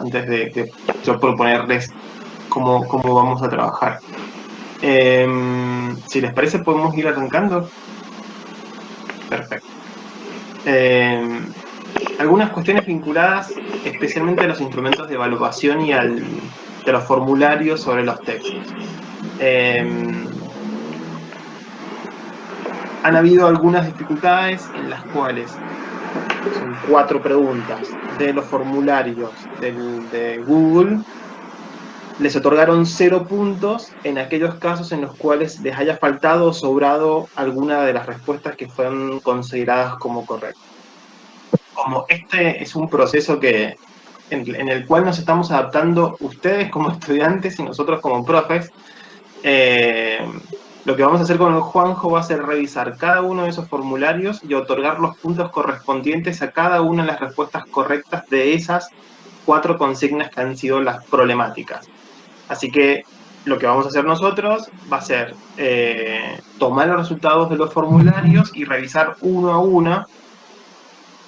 antes de yo proponerles cómo vamos a trabajar. Si les parece, podemos ir arrancando. Perfecto. Algunas cuestiones vinculadas especialmente a los instrumentos de evaluación y de los formularios sobre los textos. Han habido algunas dificultades en las cuales son 4 preguntas de los formularios de Google. Les otorgaron 0 puntos en aquellos casos en los cuales les haya faltado o sobrado alguna de las respuestas que fueron consideradas como correctas. Como este es un proceso en el cual nos estamos adaptando ustedes como estudiantes y nosotros como profes, lo que vamos a hacer con el Juanjo va a ser revisar cada uno de esos formularios y otorgar los puntos correspondientes a cada una de las respuestas correctas de esas 4 consignas que han sido las problemáticas. Así que lo que vamos a hacer nosotros va a ser tomar los resultados de los formularios y revisar uno a uno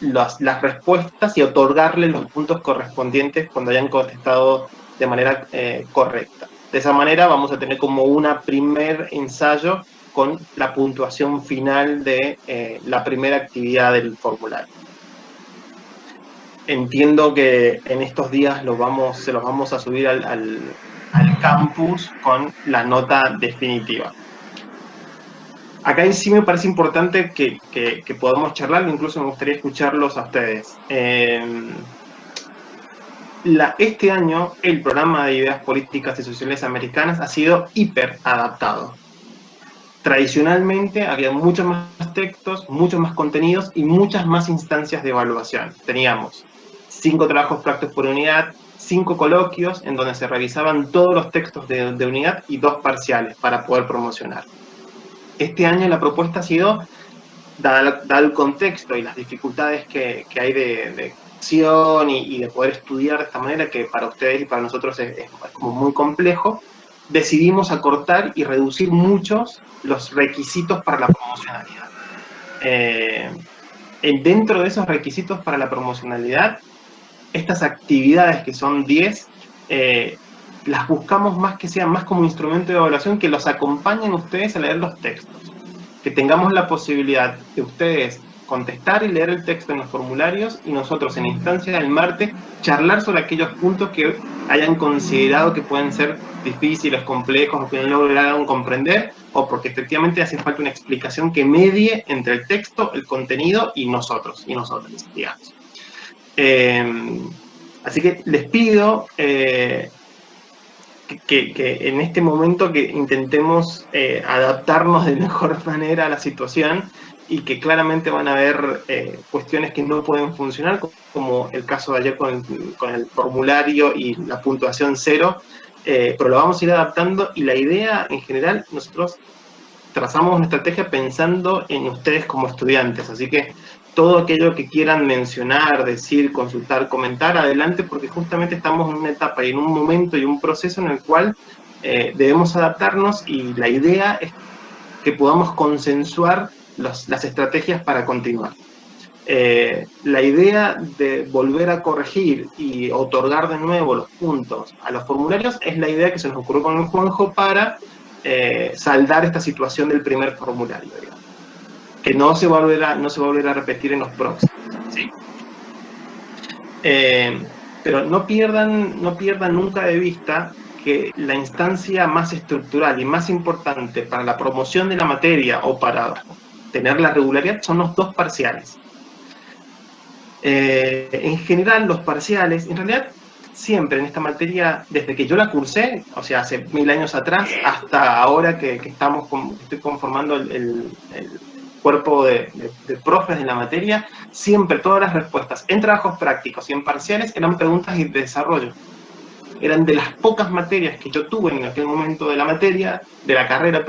las respuestas y otorgarle los puntos correspondientes cuando hayan contestado de manera correcta. De esa manera vamos a tener como un primer ensayo con la puntuación final de la primera actividad del formulario. Entiendo que en estos días se los vamos a subir al campus con la nota definitiva. Acá sí me parece importante que podamos charlarlo, incluso me gustaría escucharlos a ustedes. Este año el programa de ideas políticas y sociales americanas ha sido hiper adaptado. Tradicionalmente había muchos más textos, muchos más contenidos y muchas más instancias de evaluación. Teníamos 5 trabajos prácticos por unidad, 5 coloquios en donde se revisaban todos los textos de unidad y 2 parciales para poder promocionar. Este año la propuesta ha sido, dado el contexto y las dificultades que hay de acción y de poder estudiar de esta manera, que para ustedes y para nosotros es como muy complejo, decidimos acortar y reducir muchos los requisitos para la promocionalidad. Dentro de esos requisitos para la promocionalidad, estas actividades que son 10, las buscamos más que sean más como instrumento de evaluación, que los acompañen ustedes a leer los textos. Que tengamos la posibilidad de ustedes contestar y leer el texto en los formularios y nosotros en la instancia del martes charlar sobre aquellos puntos que hayan considerado que pueden ser difíciles, complejos, o que no lograron comprender, o porque efectivamente hace falta una explicación que medie entre el texto, el contenido y nosotros, y nosotras, digamos. Así que les pido que en este momento que intentemos adaptarnos de mejor manera a la situación y que claramente van a haber cuestiones que no pueden funcionar, como el caso de ayer con el formulario y la puntuación 0, pero lo vamos a ir adaptando y la idea en general, nosotros trazamos una estrategia pensando en ustedes como estudiantes, así que todo aquello que quieran mencionar, decir, consultar, comentar, adelante, porque justamente estamos en una etapa y en un momento y un proceso en el cual debemos adaptarnos y la idea es que podamos consensuar las estrategias para continuar. La idea de volver a corregir y otorgar de nuevo los puntos a los formularios es la idea que se nos ocurrió con el Juanjo para saldar esta situación del primer formulario, digamos, que no se va a volver a repetir en los próximos, ¿sí? Pero no pierdan nunca de vista que la instancia más estructural y más importante para la promoción de la materia o para tener la regularidad son los 2 parciales. En general, los parciales, en realidad, siempre en esta materia, desde que yo la cursé, o sea, hace 1000 años atrás, hasta ahora que estoy conformando el cuerpo de profes de la materia, siempre todas las respuestas en trabajos prácticos y en parciales eran preguntas de desarrollo. Eran de las pocas materias que yo tuve en aquel momento de la carrera,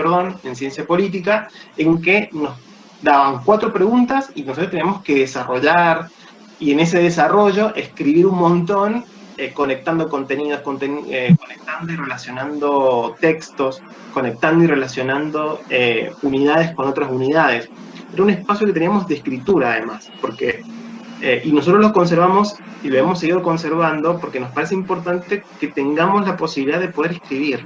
en ciencia política, en que nos daban 4 preguntas y nosotros teníamos que desarrollar, y en ese desarrollo escribir un montón, conectando contenidos, conectando y relacionando textos, conectando y relacionando unidades con otras unidades. Era un espacio que teníamos de escritura además, porque Y nosotros los conservamos y lo hemos seguido conservando porque nos parece importante que tengamos la posibilidad de poder escribir.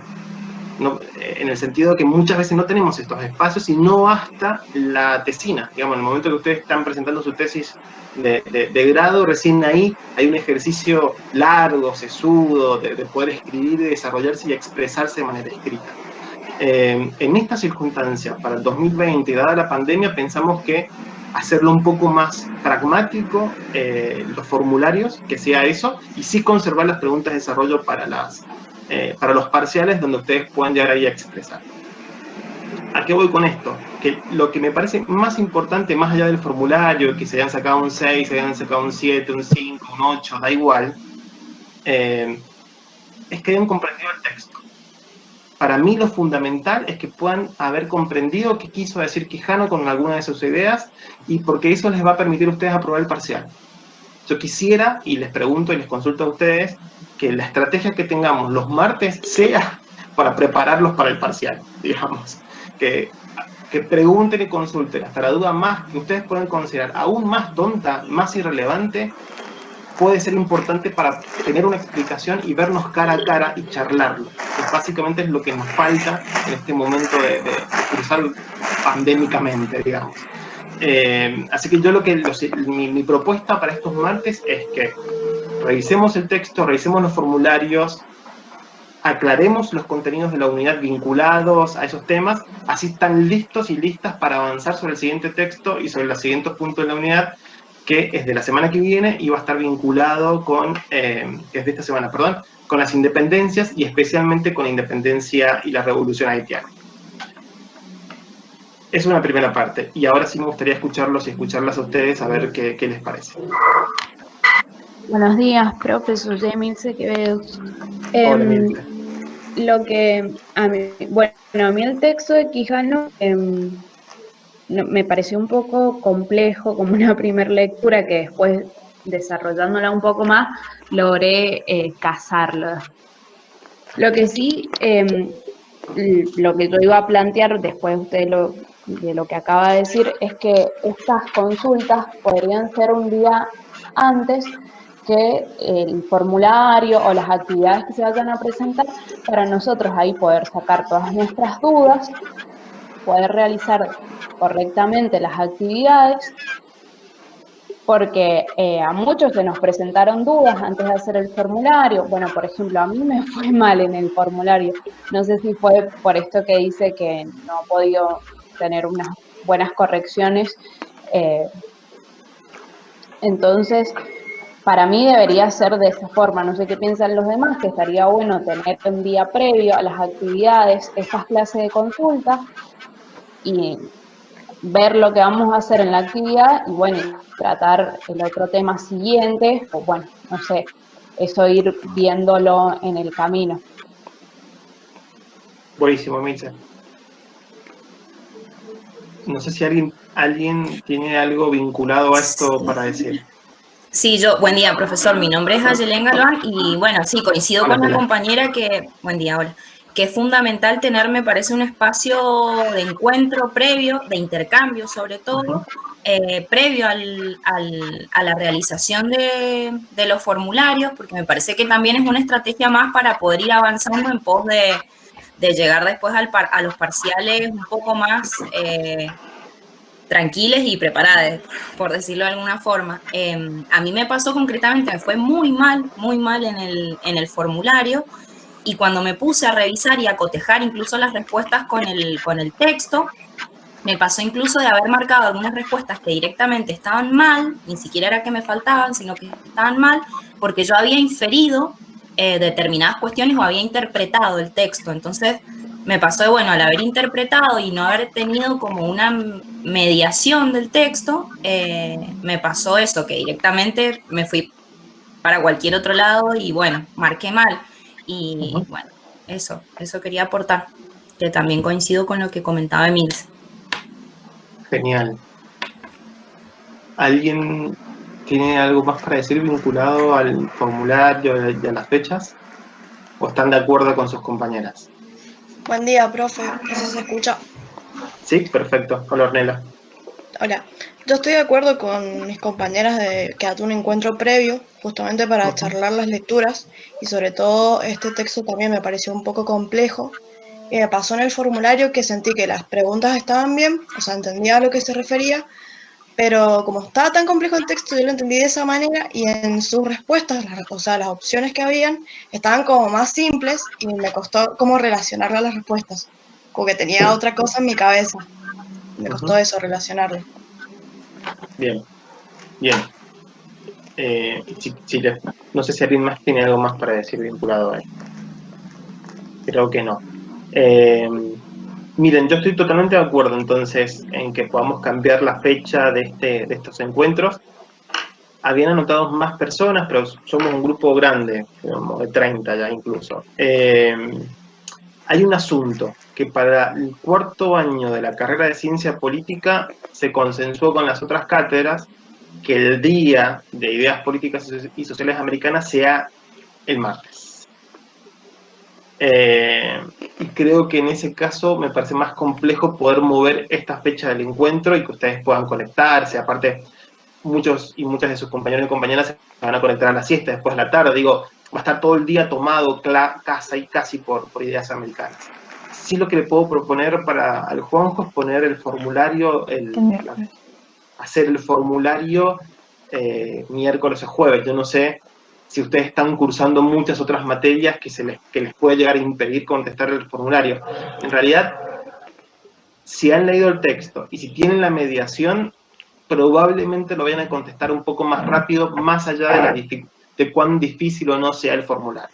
No, en el sentido de que muchas veces no tenemos estos espacios y no basta la tesina. Digamos, en el momento que ustedes están presentando su tesis de grado, recién ahí hay un ejercicio largo, sesudo, de poder escribir, de desarrollarse y expresarse de manera escrita. En esta circunstancia, para el 2020, dada la pandemia, pensamos que hacerlo un poco más pragmático, los formularios, que sea eso, y sí conservar las preguntas de desarrollo para los parciales donde ustedes puedan llegar ahí a expresar. ¿A qué voy con esto? Que lo que me parece más importante, más allá del formulario, que se hayan sacado un 6, se hayan sacado un 7, un 5, un 8, da igual, es que hayan comprendido el texto. Para mí lo fundamental es que puedan haber comprendido qué quiso decir Quijano con alguna de sus ideas, y porque eso les va a permitir a ustedes aprobar el parcial. Yo quisiera, y les pregunto y les consulto a ustedes, que la estrategia que tengamos los martes sea para prepararlos para el parcial, digamos. Que pregunten y consulten hasta la duda más que ustedes puedan considerar aún más tonta, más irrelevante, puede ser importante para tener una explicación y vernos cara a cara y charlarlo. Que básicamente es lo que nos falta en este momento de cruzar pandémicamente, digamos. Así que yo mi propuesta para estos martes es que revisemos el texto, revisemos los formularios, aclaremos los contenidos de la unidad vinculados a esos temas, así están listos y listas para avanzar sobre el siguiente texto y sobre los siguientes puntos de la unidad, que es de la semana que viene y va a estar vinculado con, que es de esta semana, perdón, con las independencias y especialmente con la independencia y la revolución haitiana. Es una primera parte, y ahora sí me gustaría escucharlos y escucharlas a ustedes a ver qué les parece. Buenos días, profesor Emilce Quevedo. Hola, Emilce. Lo que a mí el texto de Quijano me pareció un poco complejo como una primera lectura que después, desarrollándola un poco más, logré casarlo. Lo que sí, lo que yo iba a plantear después de lo que acaba de decir, es que estas consultas podrían ser un día antes que el formulario o las actividades que se vayan a presentar, para nosotros ahí poder sacar todas nuestras dudas, poder realizar correctamente las actividades, porque a muchos se nos presentaron dudas antes de hacer el formulario. Bueno, por ejemplo, a mí me fue mal en el formulario. No sé si fue por esto que dice que no he podido tener unas buenas correcciones. Entonces, para mí debería ser de esa forma. No sé qué piensan los demás, que estaría bueno tener un día previo a las actividades estas clases de consulta y ver lo que vamos a hacer en la actividad y bueno, tratar el otro tema siguiente, o bueno, no sé, eso ir viéndolo en el camino. Buenísimo, Emilce. No sé si alguien tiene algo vinculado a esto para decir. Sí, buen día, profesor. Mi nombre es Ayelen Galván y bueno, sí, coincido con la compañera que, buen día, hola, que es fundamental tener, me parece, un espacio de encuentro previo, de intercambio sobre todo, previo a la realización de los formularios, porque me parece que también es una estrategia más para poder ir avanzando en pos de llegar después a los parciales un poco más tranquiles y preparadas, por decirlo de alguna forma. A mí me pasó concretamente, me fue muy mal en el formulario, y cuando me puse a revisar y a cotejar incluso las respuestas con el texto, me pasó incluso de haber marcado algunas respuestas que directamente estaban mal, ni siquiera era que me faltaban, sino que estaban mal, porque yo había inferido determinadas cuestiones o había interpretado el texto. Entonces, me pasó de, bueno, al haber interpretado y no haber tenido como una mediación del texto, me pasó eso, que directamente me fui para cualquier otro lado y, bueno, marqué mal. Y, bueno, eso quería aportar, que también coincido con lo que comentaba Emilce. Genial. ¿Alguien tiene algo más para decir vinculado al formulario y a las fechas? ¿O están de acuerdo con sus compañeras? Buen día, profe. ¿Eso se escucha? Sí, perfecto. Hola, Ornella. Hola, yo estoy de acuerdo con mis compañeras de que hace un encuentro previo, justamente para charlar las lecturas, y sobre todo este texto también me pareció un poco complejo. Y me pasó en el formulario que sentí que las preguntas estaban bien, o sea, entendía a lo que se refería, pero como estaba tan complejo el texto, yo lo entendí de esa manera y en sus respuestas, o sea, las opciones que habían, estaban como más simples y me costó como relacionarlas a las respuestas, como que tenía otra cosa en mi cabeza, me costó eso, relacionarlo. Bien, bien. No sé si alguien más tiene algo más para decir vinculado a esto. Creo que no. Eh, Miren, yo estoy totalmente de acuerdo entonces en que podamos cambiar la fecha de estos encuentros. Habían anotado más personas, pero somos un grupo grande, digamos, de 30 ya incluso. Hay un asunto que para el cuarto año de la carrera de ciencia política se consensuó con las otras cátedras que el Día de Ideas Políticas y Sociales Americanas sea el martes. Y creo que en ese caso me parece más complejo poder mover esta fecha del encuentro y que ustedes puedan conectarse. Aparte, muchos y muchas de sus compañeros y compañeras se van a conectar a la siesta después de la tarde. Digo, va a estar todo el día tomado casi por ideas americanas. Sí, lo que le puedo proponer al Juanjo es poner el formulario, hacer el formulario miércoles o jueves. Yo no sé si ustedes están cursando muchas otras materias que les puede llegar a impedir contestar el formulario. En realidad, si han leído el texto y si tienen la mediación, probablemente lo vayan a contestar un poco más rápido, más allá de cuán difícil o no sea el formulario.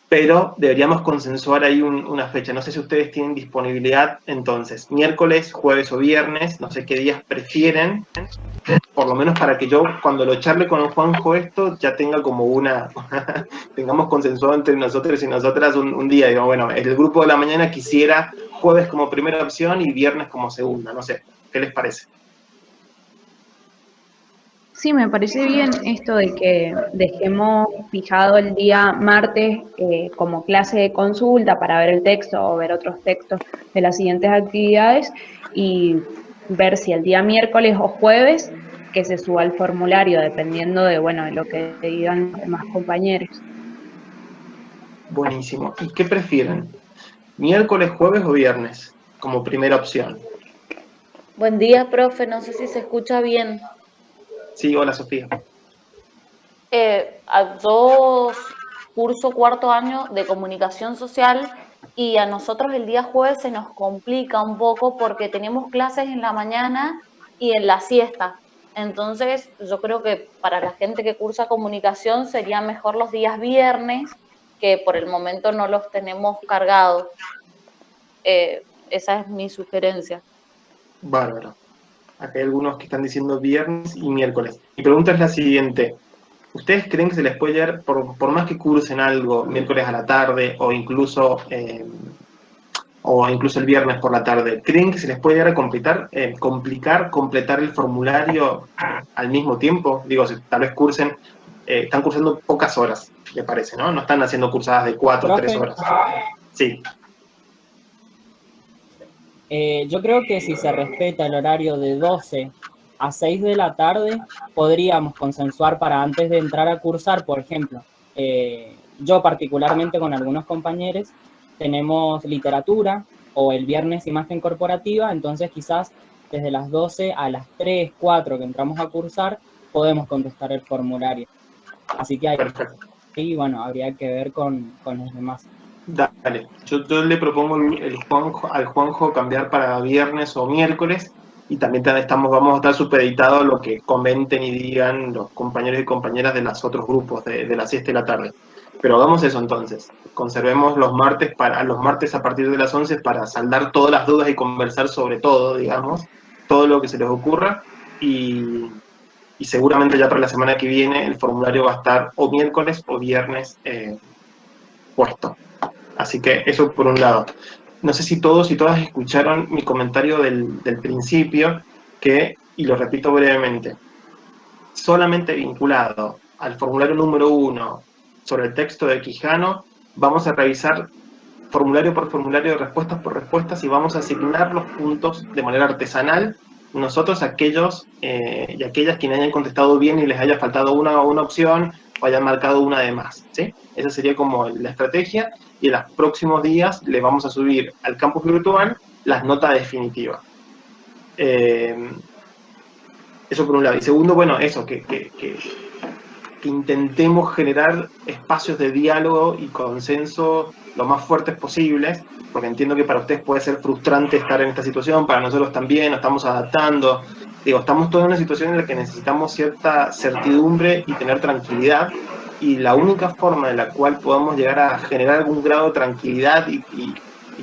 Pero deberíamos consensuar ahí una fecha. No sé si ustedes tienen disponibilidad entonces, miércoles, jueves o viernes, no sé qué días prefieren, por lo menos para que yo cuando lo charle con Juanjo esto ya tenga como tengamos consensuado entre nosotros y nosotras un día. Digo, bueno, el grupo de la mañana quisiera jueves como primera opción y viernes como segunda, no sé, ¿qué les parece? Sí, me parece bien esto de que dejemos fijado el día martes como clase de consulta para ver el texto o ver otros textos de las siguientes actividades y ver si el día miércoles o jueves que se suba el formulario, dependiendo de, bueno, de lo que digan los demás compañeros. Buenísimo. ¿Y qué prefieren? ¿Miércoles, jueves o viernes? Como primera opción. Buen día, profe. No sé si se escucha bien. Sí, hola Sofía. Yo curso cuarto año de comunicación social y a nosotros el día jueves se nos complica un poco porque tenemos clases en la mañana y en la siesta. Entonces, yo creo que para la gente que cursa comunicación sería mejor los días viernes, que por el momento no los tenemos cargados. Esa es mi sugerencia. Bárbaro. Acá hay algunos que están diciendo viernes y miércoles. Mi pregunta es la siguiente. ¿Ustedes creen que se les puede llegar, por más que cursen algo miércoles a la tarde o incluso el viernes por la tarde, creen que se les puede llegar a complicar completar el formulario al mismo tiempo? Digo, si tal vez están cursando pocas horas, me parece, ¿no? No están haciendo cursadas de 4 o 3 Profe, horas. Sí. yo creo que si se respeta el horario de 12 a 6 de la tarde, podríamos consensuar para antes de entrar a cursar, por ejemplo. Yo particularmente con algunos compañeros tenemos literatura o el viernes imagen corporativa, entonces quizás desde las 12 a las 3, 4 que entramos a cursar, podemos contestar el formulario. Así que ahí bueno, habría que ver con los demás. Dale, yo le propongo al Juanjo cambiar para viernes o miércoles y también vamos a estar supeditados a lo que comenten y digan los compañeros y compañeras de los otros grupos de la siesta y la tarde. Pero hagamos eso entonces, conservemos los martes a partir de las 11 para saldar todas las dudas y conversar sobre todo, digamos, todo lo que se les ocurra y seguramente ya para la semana que viene el formulario va a estar o miércoles o viernes puesto. Así que eso por un lado. No sé si todos y todas escucharon mi comentario del principio, y lo repito brevemente, solamente vinculado al formulario número 1 sobre el texto de Quijano, vamos a revisar formulario por formulario, respuestas por respuestas, y vamos a asignar los puntos de manera artesanal, nosotros aquellos y aquellas quienes hayan contestado bien y les haya faltado una opción o hayan marcado una de más, ¿sí? Esa sería como la estrategia, y en los próximos días le vamos a subir al campus virtual las notas definitivas. Eso por un lado. Y segundo, bueno, eso, que intentemos generar espacios de diálogo y consenso lo más fuertes posibles, porque entiendo que para ustedes puede ser frustrante estar en esta situación, para nosotros también, nos estamos adaptando. Digo, estamos todos en una situación en la que necesitamos cierta certidumbre y tener tranquilidad, y la única forma en la cual podamos llegar a generar algún grado de tranquilidad y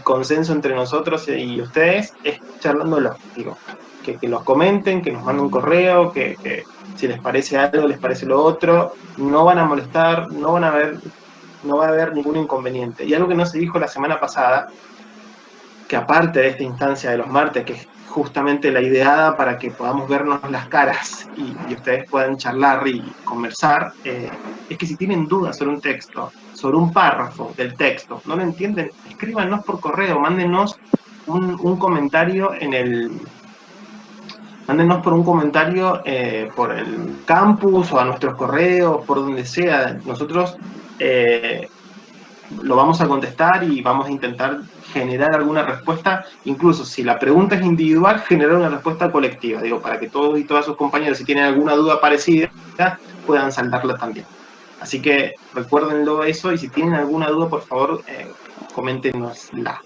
consenso entre nosotros y ustedes es charlándolo. Digo, que los comenten, que nos manden un correo, que si les parece algo, les parece lo otro, no van a molestar, no va a haber ningún inconveniente. Y algo que no se dijo la semana pasada, que aparte de esta instancia de los martes, que es justamente la ideada para que podamos vernos las caras y ustedes puedan charlar y conversar, es que si tienen dudas sobre un texto, sobre un párrafo del texto, no lo entienden, escríbanos por correo, mándenos un comentario mándenos por un comentario por el campus o a nuestros correos, por donde sea. Nosotros lo vamos a contestar y vamos a intentar generar alguna respuesta, incluso si la pregunta es individual, generar una respuesta colectiva, digo, para que todos y todas sus compañeros, si tienen alguna duda parecida, puedan saltarla también. Así que recuérdenlo eso, y si tienen alguna duda, por favor, coméntenosla.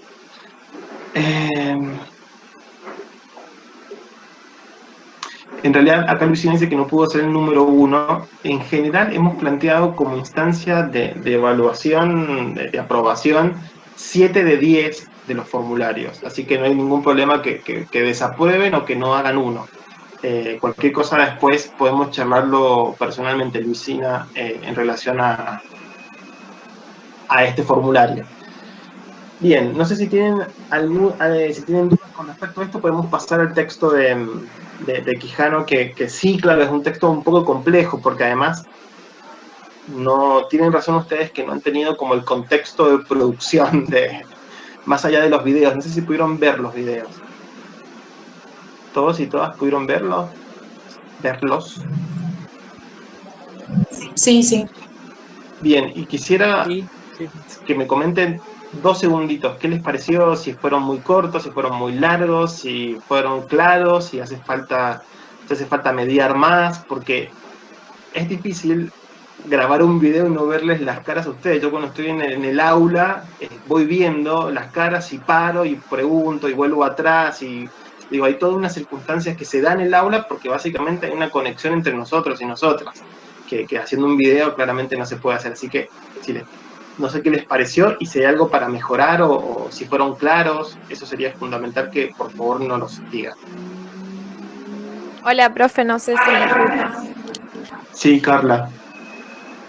En realidad, acá Luisina dice que no pudo ser el número 1. En general, hemos planteado como instancia de evaluación, de aprobación, 7 de 10 de los formularios. Así que no hay ningún problema que desaprueben o que no hagan uno. Cualquier cosa después podemos charlarlo personalmente, Luisina, en relación a este formulario. Bien, no sé si tienen dudas con respecto a esto, podemos pasar al texto de Quijano, que sí, claro, es un texto un poco complejo, porque además no tienen razón ustedes que no han tenido como el contexto de producción más allá de los videos. No sé si pudieron ver los videos. ¿Todos y todas pudieron verlos? Sí. Bien, y quisiera Sí. que me comenten 2 segunditos, ¿qué les pareció? Si fueron muy cortos, si fueron muy largos, si fueron claros, si hace falta mediar más, porque es difícil grabar un video y no verles las caras a ustedes. Yo cuando estoy en el aula, voy viendo las caras y paro y pregunto y vuelvo atrás, y digo, hay todas unas circunstancias que se dan en el aula porque básicamente hay una conexión entre nosotros y nosotras, que haciendo un video claramente no se puede hacer. Así que no sé qué les pareció y si hay algo para mejorar o si fueron claros, eso sería fundamental que por favor nos los digan. Hola, profe, no sé si me escuchas. Sí, Carla.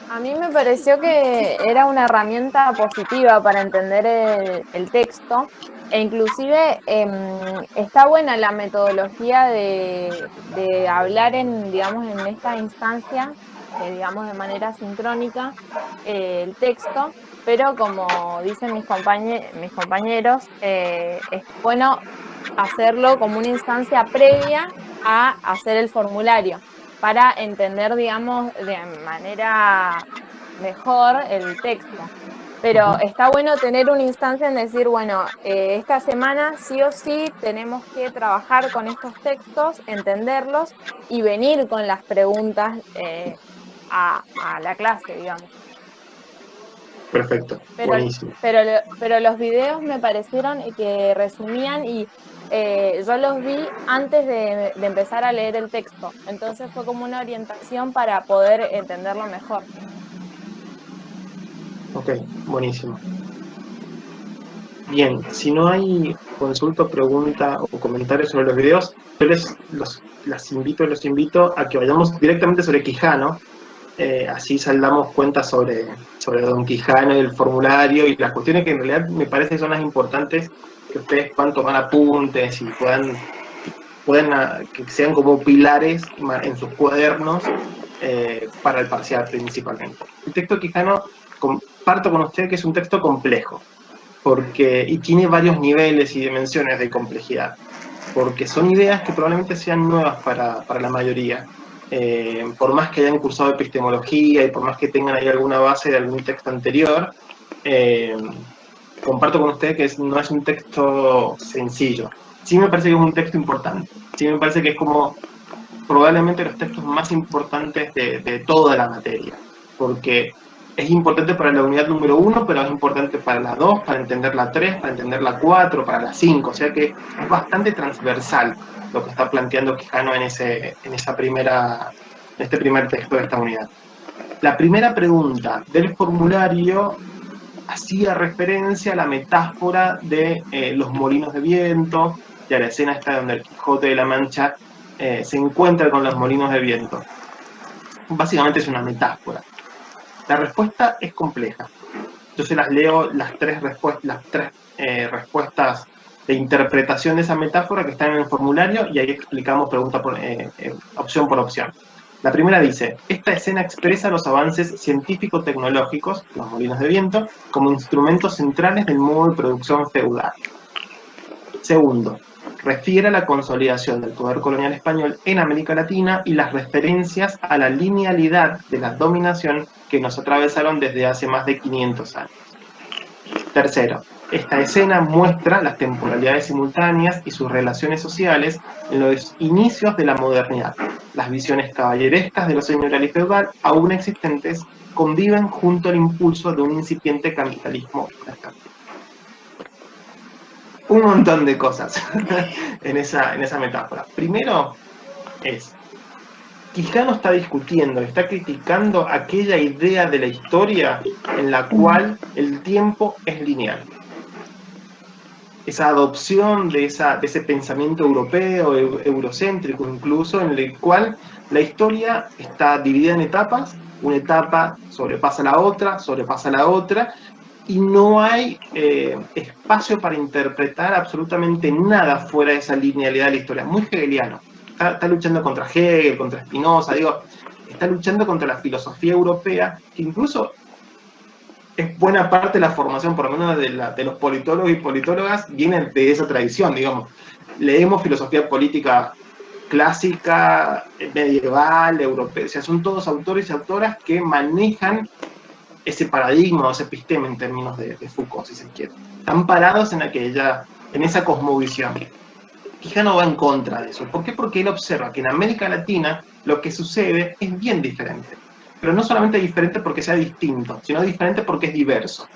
A mí me pareció que era una herramienta positiva para entender el texto, e inclusive está buena la metodología de hablar digamos, en esta instancia, digamos, de manera sincrónica, el texto, pero como dicen mis compañeros, es bueno hacerlo como una instancia previa a hacer el formulario, para entender, digamos, de manera mejor el texto. Pero está bueno tener una instancia en decir, bueno, esta semana sí o sí tenemos que trabajar con estos textos, entenderlos y venir con las preguntas a la clase, digamos. Perfecto, buenísimo. Pero los videos me parecieron que resumían, y yo los vi antes de empezar a leer el texto, entonces fue como una orientación para poder entenderlo mejor. Ok, buenísimo. Bien, si no hay consulta, pregunta o comentarios sobre los videos, yo los invito a que vayamos directamente sobre Quijano, así saldamos cuentas sobre Don Quijano y el formulario y las cuestiones que en realidad me parece que son las importantes, que ustedes puedan tomar apuntes y puedan que sean como pilares en sus cuadernos para el parcial principalmente. El texto Quijano, comparto con usted que es un texto complejo. y tiene varios niveles y dimensiones de complejidad, porque son ideas que probablemente sean nuevas para la mayoría. Por más que hayan cursado epistemología y por más que tengan ahí alguna base de algún texto anterior, comparto con ustedes que no es un texto sencillo. Sí me parece que es un texto importante, sí me parece que es como probablemente los textos más importantes de toda la materia, porque es importante para la unidad número 1, pero es importante para la 2, para entender la 3, para entender la 4, para la 5, o sea que es bastante transversal lo que está planteando Quijano en este primer texto de esta unidad. La primera pregunta del formulario hacía referencia a la metáfora de los molinos de viento, y a la escena esta donde el Quijote de la Mancha se encuentra con los molinos de viento. Básicamente es una metáfora. La respuesta es compleja. Yo se las leo las tres respuestas de interpretación de esa metáfora que están en el formulario, y ahí explicamos opción por opción. La primera dice: esta escena expresa los avances científico-tecnológicos, los molinos de viento, como instrumentos centrales del modo de producción feudal. Segundo, refiere a la consolidación del poder colonial español en América Latina y las referencias a la linealidad de la dominación que nos atravesaron desde hace más de 500 años. Tercero, esta escena muestra las temporalidades simultáneas y sus relaciones sociales en los inicios de la modernidad. Las visiones caballerescas de lo señorial y feudal, aún existentes, conviven junto al impulso de un incipiente capitalismo mercantil. Un montón de cosas en esa metáfora. Primero Quijano está discutiendo, está criticando aquella idea de la historia en la cual el tiempo es lineal. Esa adopción de ese pensamiento europeo, eurocéntrico incluso, en el cual la historia está dividida en etapas, una etapa sobrepasa la otra, y no hay espacio para interpretar absolutamente nada fuera de esa linealidad de la historia. Muy hegeliano. Está luchando contra Hegel, contra Spinoza, está luchando contra la filosofía europea, que incluso es buena parte de la formación, por lo menos de los politólogos y politólogas, viene de esa tradición, digamos. Leemos filosofía política clásica, medieval, europea, o sea, son todos autores y autoras que manejan ese paradigma o ese epistema en términos de Foucault, si se quiere. Están parados en esa cosmovisión. Quijano va en contra de eso. ¿Por qué? Porque él observa que en América Latina lo que sucede es bien diferente. Pero no solamente diferente porque sea distinto, sino diferente porque es diverso.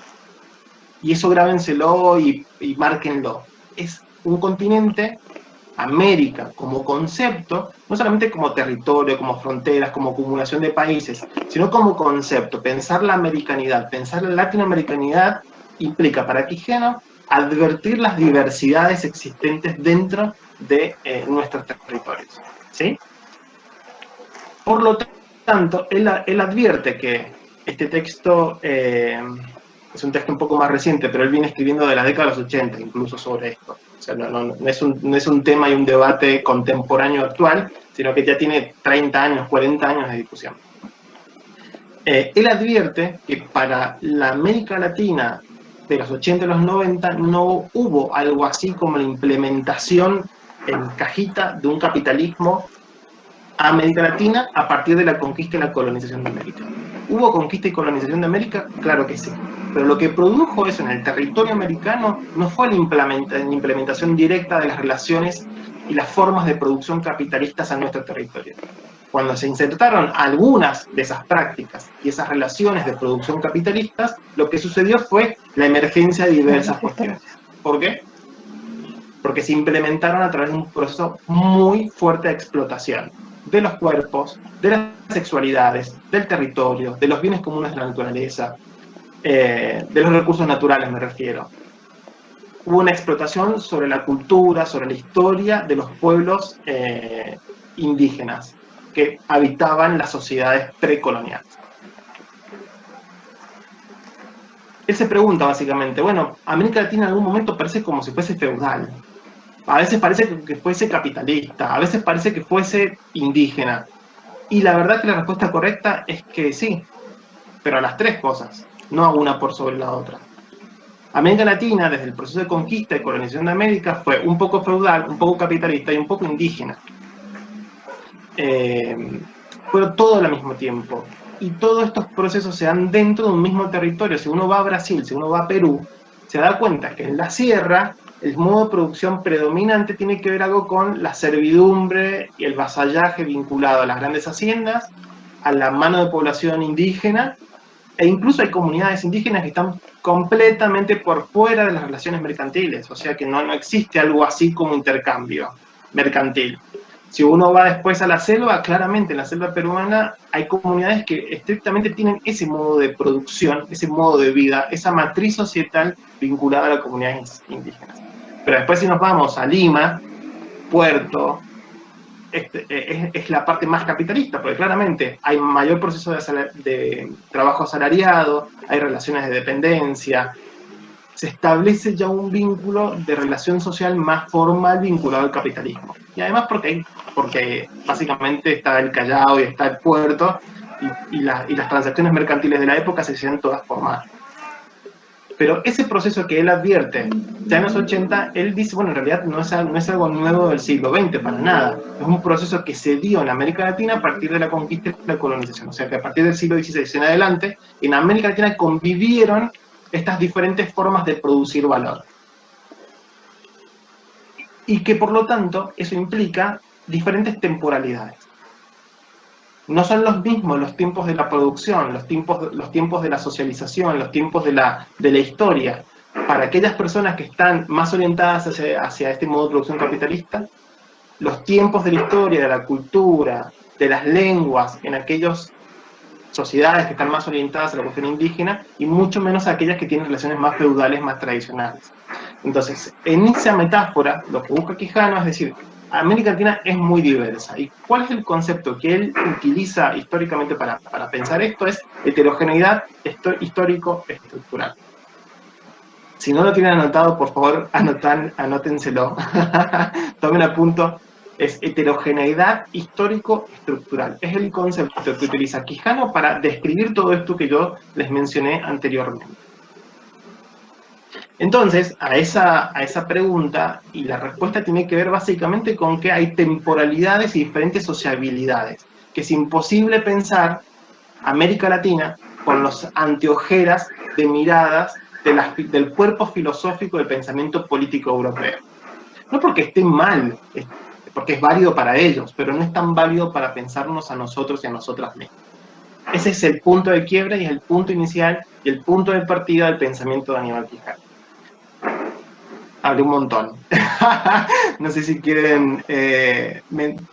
Y eso grábenselo y márquenlo. Es un continente, América, como concepto, no solamente como territorio, como fronteras, como acumulación de países, sino como concepto. Pensar la americanidad, pensar la latinoamericanidad implica para Quijano advertir las diversidades existentes dentro de nuestros territorios. ¿Sí? Por lo tanto, él advierte que este texto es un texto un poco más reciente, pero él viene escribiendo de la década de los 80 incluso sobre esto. O sea, no es un tema y un debate contemporáneo actual, sino que ya tiene 30 años, 40 años de discusión. Él advierte que para la América Latina de los 80 y los 90 no hubo algo así como la implementación en cajita de un capitalismo a América Latina a partir de la conquista y la colonización de América. ¿Hubo conquista y colonización de América? Claro que sí. Pero lo que produjo eso en el territorio americano no fue la implementación directa de las relaciones y las formas de producción capitalistas a nuestro territorio. Cuando se insertaron algunas de esas prácticas y esas relaciones de producción capitalistas, lo que sucedió fue la emergencia de diversas cuestiones. ¿Por qué? Porque se implementaron a través de un proceso muy fuerte de explotación de los cuerpos, de las sexualidades, del territorio, de los bienes comunes de la naturaleza, de los recursos naturales me refiero. Hubo una explotación sobre la cultura, sobre la historia de los pueblos indígenas que habitaban las sociedades precoloniales. Él se pregunta básicamente, bueno, América Latina en algún momento parece como si fuese feudal, a veces parece que fuese capitalista, a veces parece que fuese indígena, y la verdad que la respuesta correcta es que sí, pero a las tres cosas, no a una por sobre la otra. América Latina, desde el proceso de conquista y colonización de América, fue un poco feudal, un poco capitalista y un poco indígena. Pero todo al mismo tiempo. Y todos estos procesos se dan dentro de un mismo territorio. Si uno va a Brasil, si uno va a Perú, se da cuenta que en la sierra el modo de producción predominante tiene que ver algo con la servidumbre y el vasallaje vinculado a las grandes haciendas, a la mano de población indígena, e incluso hay comunidades indígenas que están completamente por fuera de las relaciones mercantiles, o sea que no existe algo así como intercambio mercantil. Si uno va después a la selva, claramente en la selva peruana hay comunidades que estrictamente tienen ese modo de producción, ese modo de vida, esa matriz societal vinculada a las comunidades indígenas. Pero después si nos vamos a Lima, Puerto, es la parte más capitalista, porque claramente hay mayor proceso de trabajo asalariado, hay relaciones de dependencia, se establece ya un vínculo de relación social más formal vinculado al capitalismo. Y además porque básicamente está el Callao y está el puerto, y las transacciones mercantiles de la época se hacían todas formales. Pero ese proceso que él advierte ya en los 80, él dice, bueno, en realidad no es algo nuevo del siglo XX, para nada. Es un proceso que se dio en América Latina a partir de la conquista y la colonización. O sea, que a partir del siglo XVI en adelante, en América Latina convivieron estas diferentes formas de producir valor. Y que por lo tanto, eso implica diferentes temporalidades. No son los mismos los tiempos de la producción, los tiempos de la socialización, los tiempos de la historia. Para aquellas personas que están más orientadas hacia este modo de producción capitalista, los tiempos de la historia, de la cultura, de las lenguas, en aquellas sociedades que están más orientadas a la cuestión indígena, y mucho menos a aquellas que tienen relaciones más feudales, más tradicionales. Entonces, en esa metáfora, lo que busca Quijano es decir, América Latina es muy diversa. ¿Y cuál es el concepto que él utiliza históricamente para pensar esto? Es heterogeneidad histórico-estructural. Si no lo tienen anotado, por favor, anótenselo. Tomen a punto. Es heterogeneidad histórico-estructural. Es el concepto que utiliza Quijano para describir todo esto que yo les mencioné anteriormente. Entonces, a esa pregunta, y la respuesta tiene que ver básicamente con que hay temporalidades y diferentes sociabilidades, que es imposible pensar América Latina con los anteojeras de miradas del cuerpo filosófico del pensamiento político europeo. No porque esté mal, porque es válido para ellos, pero no es tan válido para pensarnos a nosotros y a nosotras mismas. Ese es el punto de quiebre y es el punto inicial y el punto de partida del pensamiento de Aníbal Quijano. Hablé un montón. No sé si quieren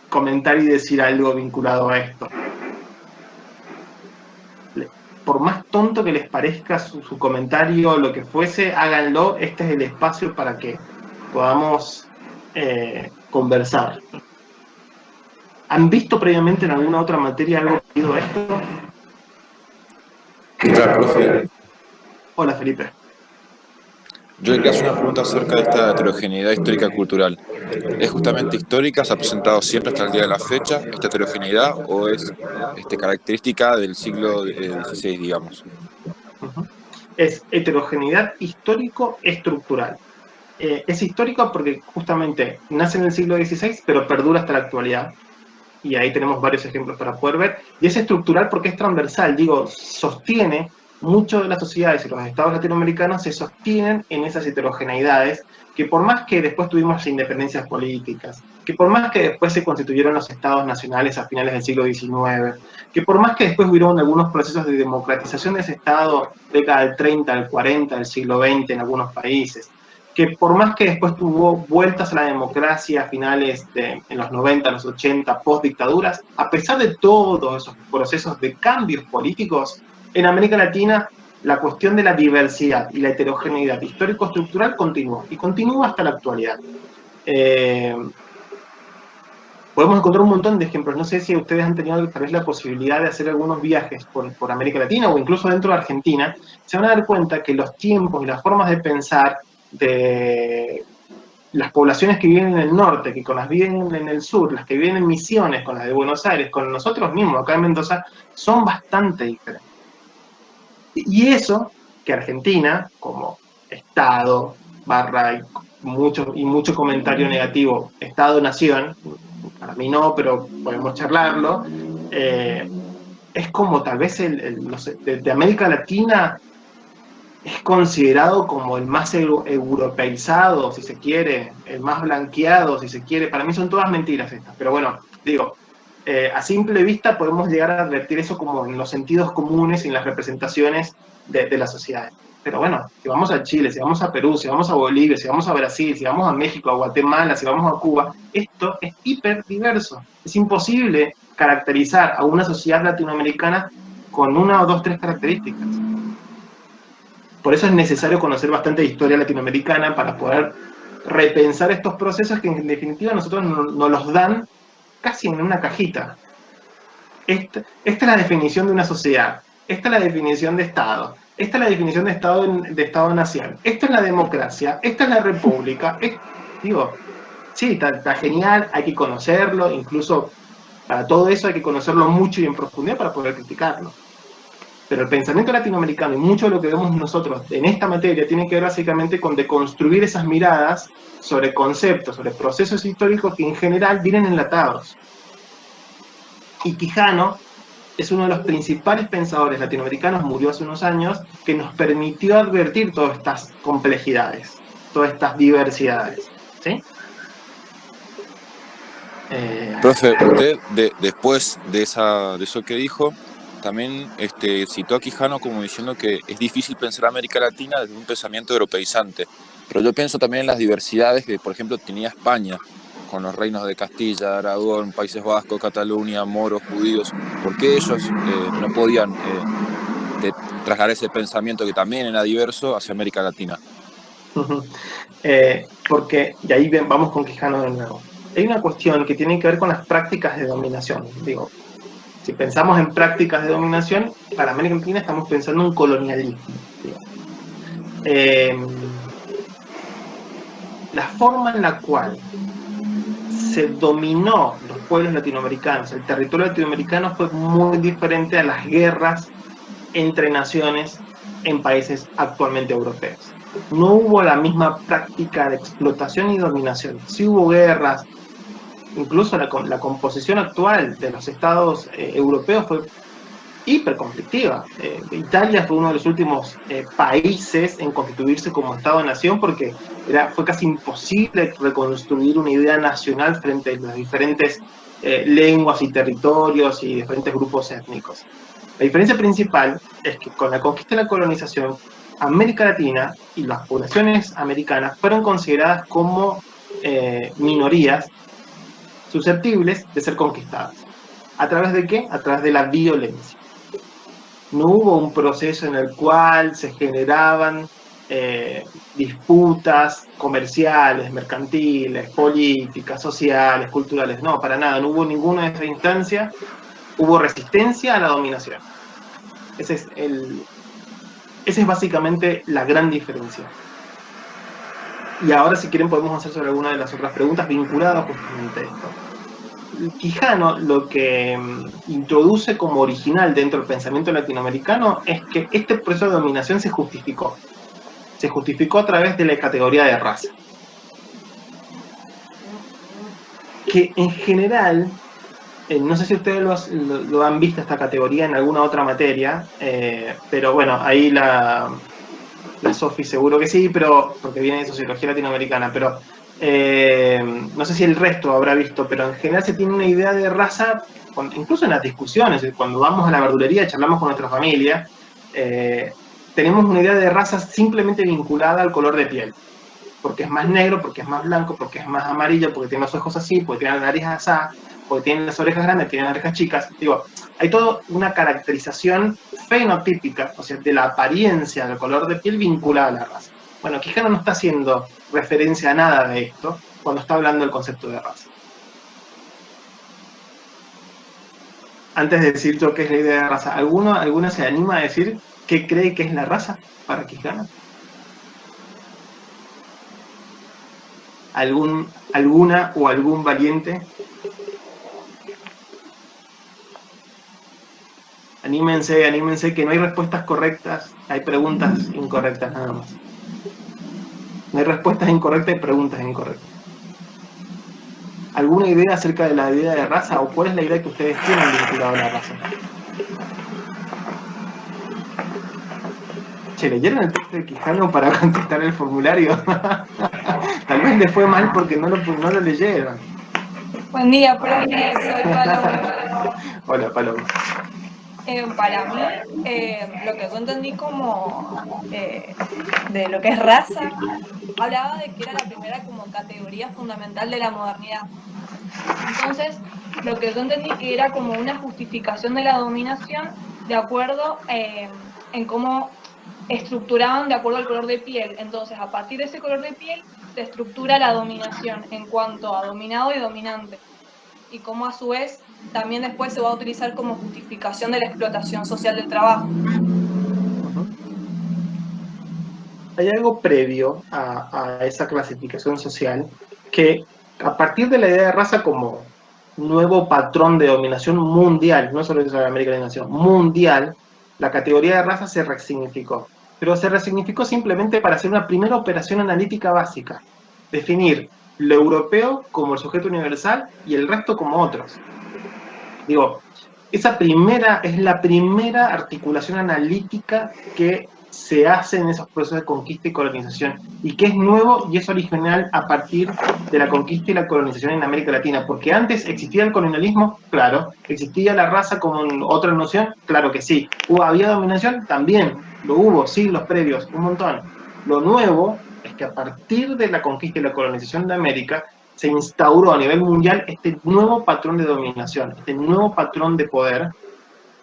comentar y decir algo vinculado a esto. Por más tonto que les parezca su comentario o lo que fuese, háganlo. Este es el espacio para que podamos conversar. ¿Han visto previamente en alguna otra materia algo parecido a esto? ¿Qué tal, profe? Hola, Felipe. Yo le quería hacer una pregunta acerca de esta heterogeneidad histórica cultural. ¿Es justamente histórica? ¿Se ha presentado siempre hasta el día de la fecha esta heterogeneidad o es característica del siglo XVI, digamos? Es heterogeneidad histórico-estructural. Es histórico porque justamente nace en el siglo XVI, pero perdura hasta la actualidad. Y ahí tenemos varios ejemplos para poder ver. Y es estructural porque es transversal, sostiene mucho de las sociedades y los estados latinoamericanos se sostienen en esas heterogeneidades, que por más que después tuvimos independencias políticas, que por más que después se constituyeron los estados nacionales a finales del siglo XIX, que por más que después hubieron algunos procesos de democratización de ese estado, década del 30, del 40, del siglo XX en algunos países, que por más que después tuvo vueltas a la democracia a finales en los 90, los 80, post-dictaduras, a pesar de todos esos procesos de cambios políticos, en América Latina la cuestión de la diversidad y la heterogeneidad histórico-estructural continuó, y continúa hasta la actualidad. Podemos encontrar un montón de ejemplos. No sé si ustedes han tenido tal vez la posibilidad de hacer algunos viajes por América Latina o incluso dentro de Argentina, se van a dar cuenta que los tiempos y las formas de pensar de las poblaciones que viven en el norte, que con las viven en el sur, las que viven en Misiones, con las de Buenos Aires, con nosotros mismos acá en Mendoza, son bastante diferentes. Y eso, que Argentina, como Estado, barra mucho comentario negativo, Estado-nación, para mí no, pero podemos charlarlo, es como tal vez no sé, de América Latina es considerado como el más europeizado, si se quiere, el más blanqueado, si se quiere. Para mí son todas mentiras estas, pero bueno, digo, a simple vista podemos llegar a advertir eso como en los sentidos comunes y en las representaciones de la sociedad. Pero bueno, si vamos a Chile, si vamos a Perú, si vamos a Bolivia, si vamos a Brasil, si vamos a México, a Guatemala, si vamos a Cuba, esto es hiper diverso. Es imposible caracterizar a una sociedad latinoamericana con una o dos, tres características. Por eso es necesario conocer bastante de historia latinoamericana para poder repensar estos procesos que en definitiva nosotros nos los dan casi en una cajita. Esta es la definición de una sociedad, esta es la definición de Estado, esta es la definición de Estado-nación, esta es la democracia, esta es la república. Digo, sí, está genial, hay que conocerlo, incluso para todo eso hay que conocerlo mucho y en profundidad para poder criticarlo. Pero el pensamiento latinoamericano y mucho de lo que vemos nosotros en esta materia tiene que ver básicamente con deconstruir esas miradas sobre conceptos, sobre procesos históricos que en general vienen enlatados. Y Quijano es uno de los principales pensadores latinoamericanos, murió hace unos años, que nos permitió advertir todas estas complejidades, todas estas diversidades. ¿Sí? Profe, usted después de eso que dijo, también citó a Quijano como diciendo que es difícil pensar América Latina desde un pensamiento europeizante. Pero yo pienso también en las diversidades que, por ejemplo, tenía España, con los reinos de Castilla, Aragón, Países Vascos, Cataluña, moros, judíos. ¿Por qué ellos no podían trasladar ese pensamiento que también era diverso hacia América Latina? Porque, y ahí vamos con Quijano de nuevo, hay una cuestión que tiene que ver con las prácticas de dominación. Digo, si pensamos en prácticas de dominación, para América Latina estamos pensando en colonialismo. La forma en la cual se dominó los pueblos latinoamericanos, el territorio latinoamericano, fue muy diferente a las guerras entre naciones en países actualmente europeos. No hubo la misma práctica de explotación y dominación. Sí hubo guerras, incluso la composición actual de los estados europeos fue hiperconflictiva. Italia fue uno de los últimos países en constituirse como Estado-nación porque fue casi imposible reconstruir una idea nacional frente a las diferentes lenguas y territorios y diferentes grupos étnicos. La diferencia principal es que con la conquista y la colonización, América Latina y las poblaciones americanas fueron consideradas como minorías susceptibles de ser conquistadas. ¿A través de qué? A través de la violencia. No hubo un proceso en el cual se generaban disputas comerciales, mercantiles, políticas, sociales, culturales. No, para nada, no hubo ninguna de esas instancias. Hubo resistencia a la dominación. Esa es básicamente la gran diferencia. Y ahora, si quieren, podemos hacer sobre alguna de las otras preguntas vinculadas justamente a esto. Quijano lo que introduce como original dentro del pensamiento latinoamericano es que este proceso de dominación se justificó. Se justificó a través de la categoría de raza. Que en general, no sé si ustedes lo han visto esta categoría en alguna otra materia, pero bueno, ahí la Sofi seguro que sí, pero porque viene de sociología latinoamericana, pero no sé si el resto habrá visto, pero en general se tiene una idea de raza, incluso en las discusiones, cuando vamos a la verdulería y charlamos con nuestra familia, tenemos una idea de raza simplemente vinculada al color de piel, porque es más negro, porque es más blanco, porque es más amarillo, porque tiene los ojos así, porque tiene la nariz así, porque tiene las orejas grandes, tiene las orejas chicas. Digo, hay toda una caracterización fenotípica, o sea, de la apariencia del color de piel vinculada a la raza. Bueno, Quijano no está haciendo referencia a nada de esto cuando está hablando del concepto de raza. Antes de decir yo qué es la idea de raza, ¿alguna se anima a decir qué cree que es la raza para Quijano? ¿Alguna o algún valiente? Anímense, que no hay respuestas correctas, hay preguntas incorrectas nada más. No hay respuestas incorrectas y preguntas incorrectas. ¿Alguna idea acerca de la idea de raza o cuál es la idea que ustedes tienen vinculada a la raza? Che, ¿leyeron el texto de Quijano para contestar el formulario? Tal vez les fue mal porque no lo leyeron. Buen día, profe, soy Paloma. Hola, Paloma. Para mí, lo que yo entendí como de lo que es raza, hablaba de que era la primera como categoría fundamental de la modernidad. Entonces, lo que yo entendí que era como una justificación de la dominación de acuerdo en cómo estructuraban de acuerdo al color de piel. Entonces, a partir de ese color de piel, se estructura la dominación en cuanto a dominado y dominante. Y cómo a su vez también después se va a utilizar como justificación de la explotación social del trabajo. Hay algo previo a esa clasificación social que a partir de la idea de raza como nuevo patrón de dominación mundial, no solo de América de Nación, mundial, la categoría de raza se resignificó. Pero se resignificó simplemente para hacer una primera operación analítica básica. Definir lo europeo como el sujeto universal y el resto como otros. Digo, esa es la primera articulación analítica que se hace en esos procesos de conquista y colonización, y que es nuevo y es original a partir de la conquista y la colonización en América Latina, porque antes existía el colonialismo, claro, existía la raza como otra noción, claro que sí, había dominación, también, lo hubo, siglos previos, un montón. Lo nuevo es que a partir de la conquista y la colonización de América, se instauró a nivel mundial este nuevo patrón de dominación, este nuevo patrón de poder,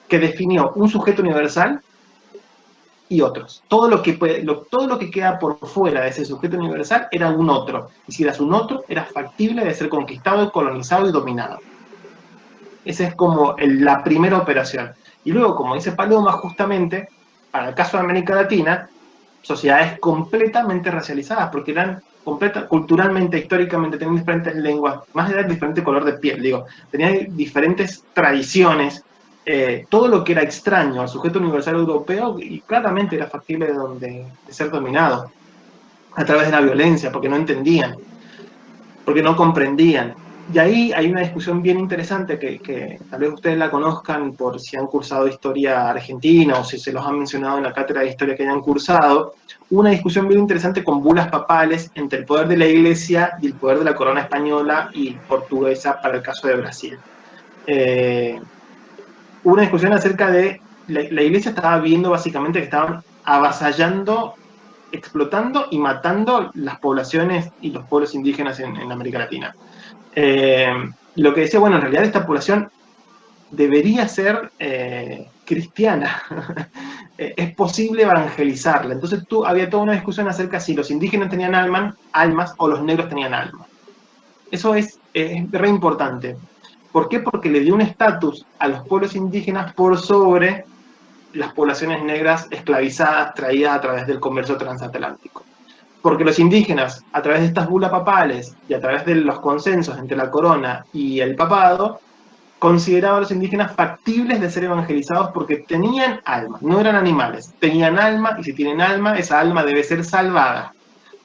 que definió un sujeto universal y otros. Todo lo que queda por fuera de ese sujeto universal era un otro. Y si eras un otro, era factible de ser conquistado, colonizado y dominado. Esa es como la primera operación. Y luego, como dice Paloma, justamente, para el caso de América Latina, sociedades completamente racializadas, porque eran culturalmente, históricamente, tenían diferentes lenguas, más allá de diferente color de piel, digo, tenían diferentes tradiciones, todo lo que era extraño al sujeto universal europeo, y claramente era factible de ser dominado a través de la violencia, porque no entendían, porque no comprendían. Y ahí hay una discusión bien interesante que tal vez ustedes la conozcan por si han cursado historia argentina o si se los han mencionado en la cátedra de historia que hayan cursado. Una discusión bien interesante con bulas papales entre el poder de la Iglesia y el poder de la corona española y portuguesa para el caso de Brasil. Una discusión acerca de la Iglesia estaba viendo básicamente que estaban avasallando, explotando y matando las poblaciones y los pueblos indígenas en América Latina. Lo que decía, bueno, en realidad esta población debería ser cristiana, es posible evangelizarla. Entonces había toda una discusión acerca si los indígenas tenían almas o los negros tenían almas. Eso es re importante. ¿Por qué? Porque le dio un estatus a los pueblos indígenas por sobre las poblaciones negras esclavizadas traídas a través del comercio transatlántico. Porque los indígenas, a través de estas bulas papales y a través de los consensos entre la corona y el papado, consideraban a los indígenas factibles de ser evangelizados porque tenían alma, no eran animales, tenían alma, y si tienen alma, esa alma debe ser salvada.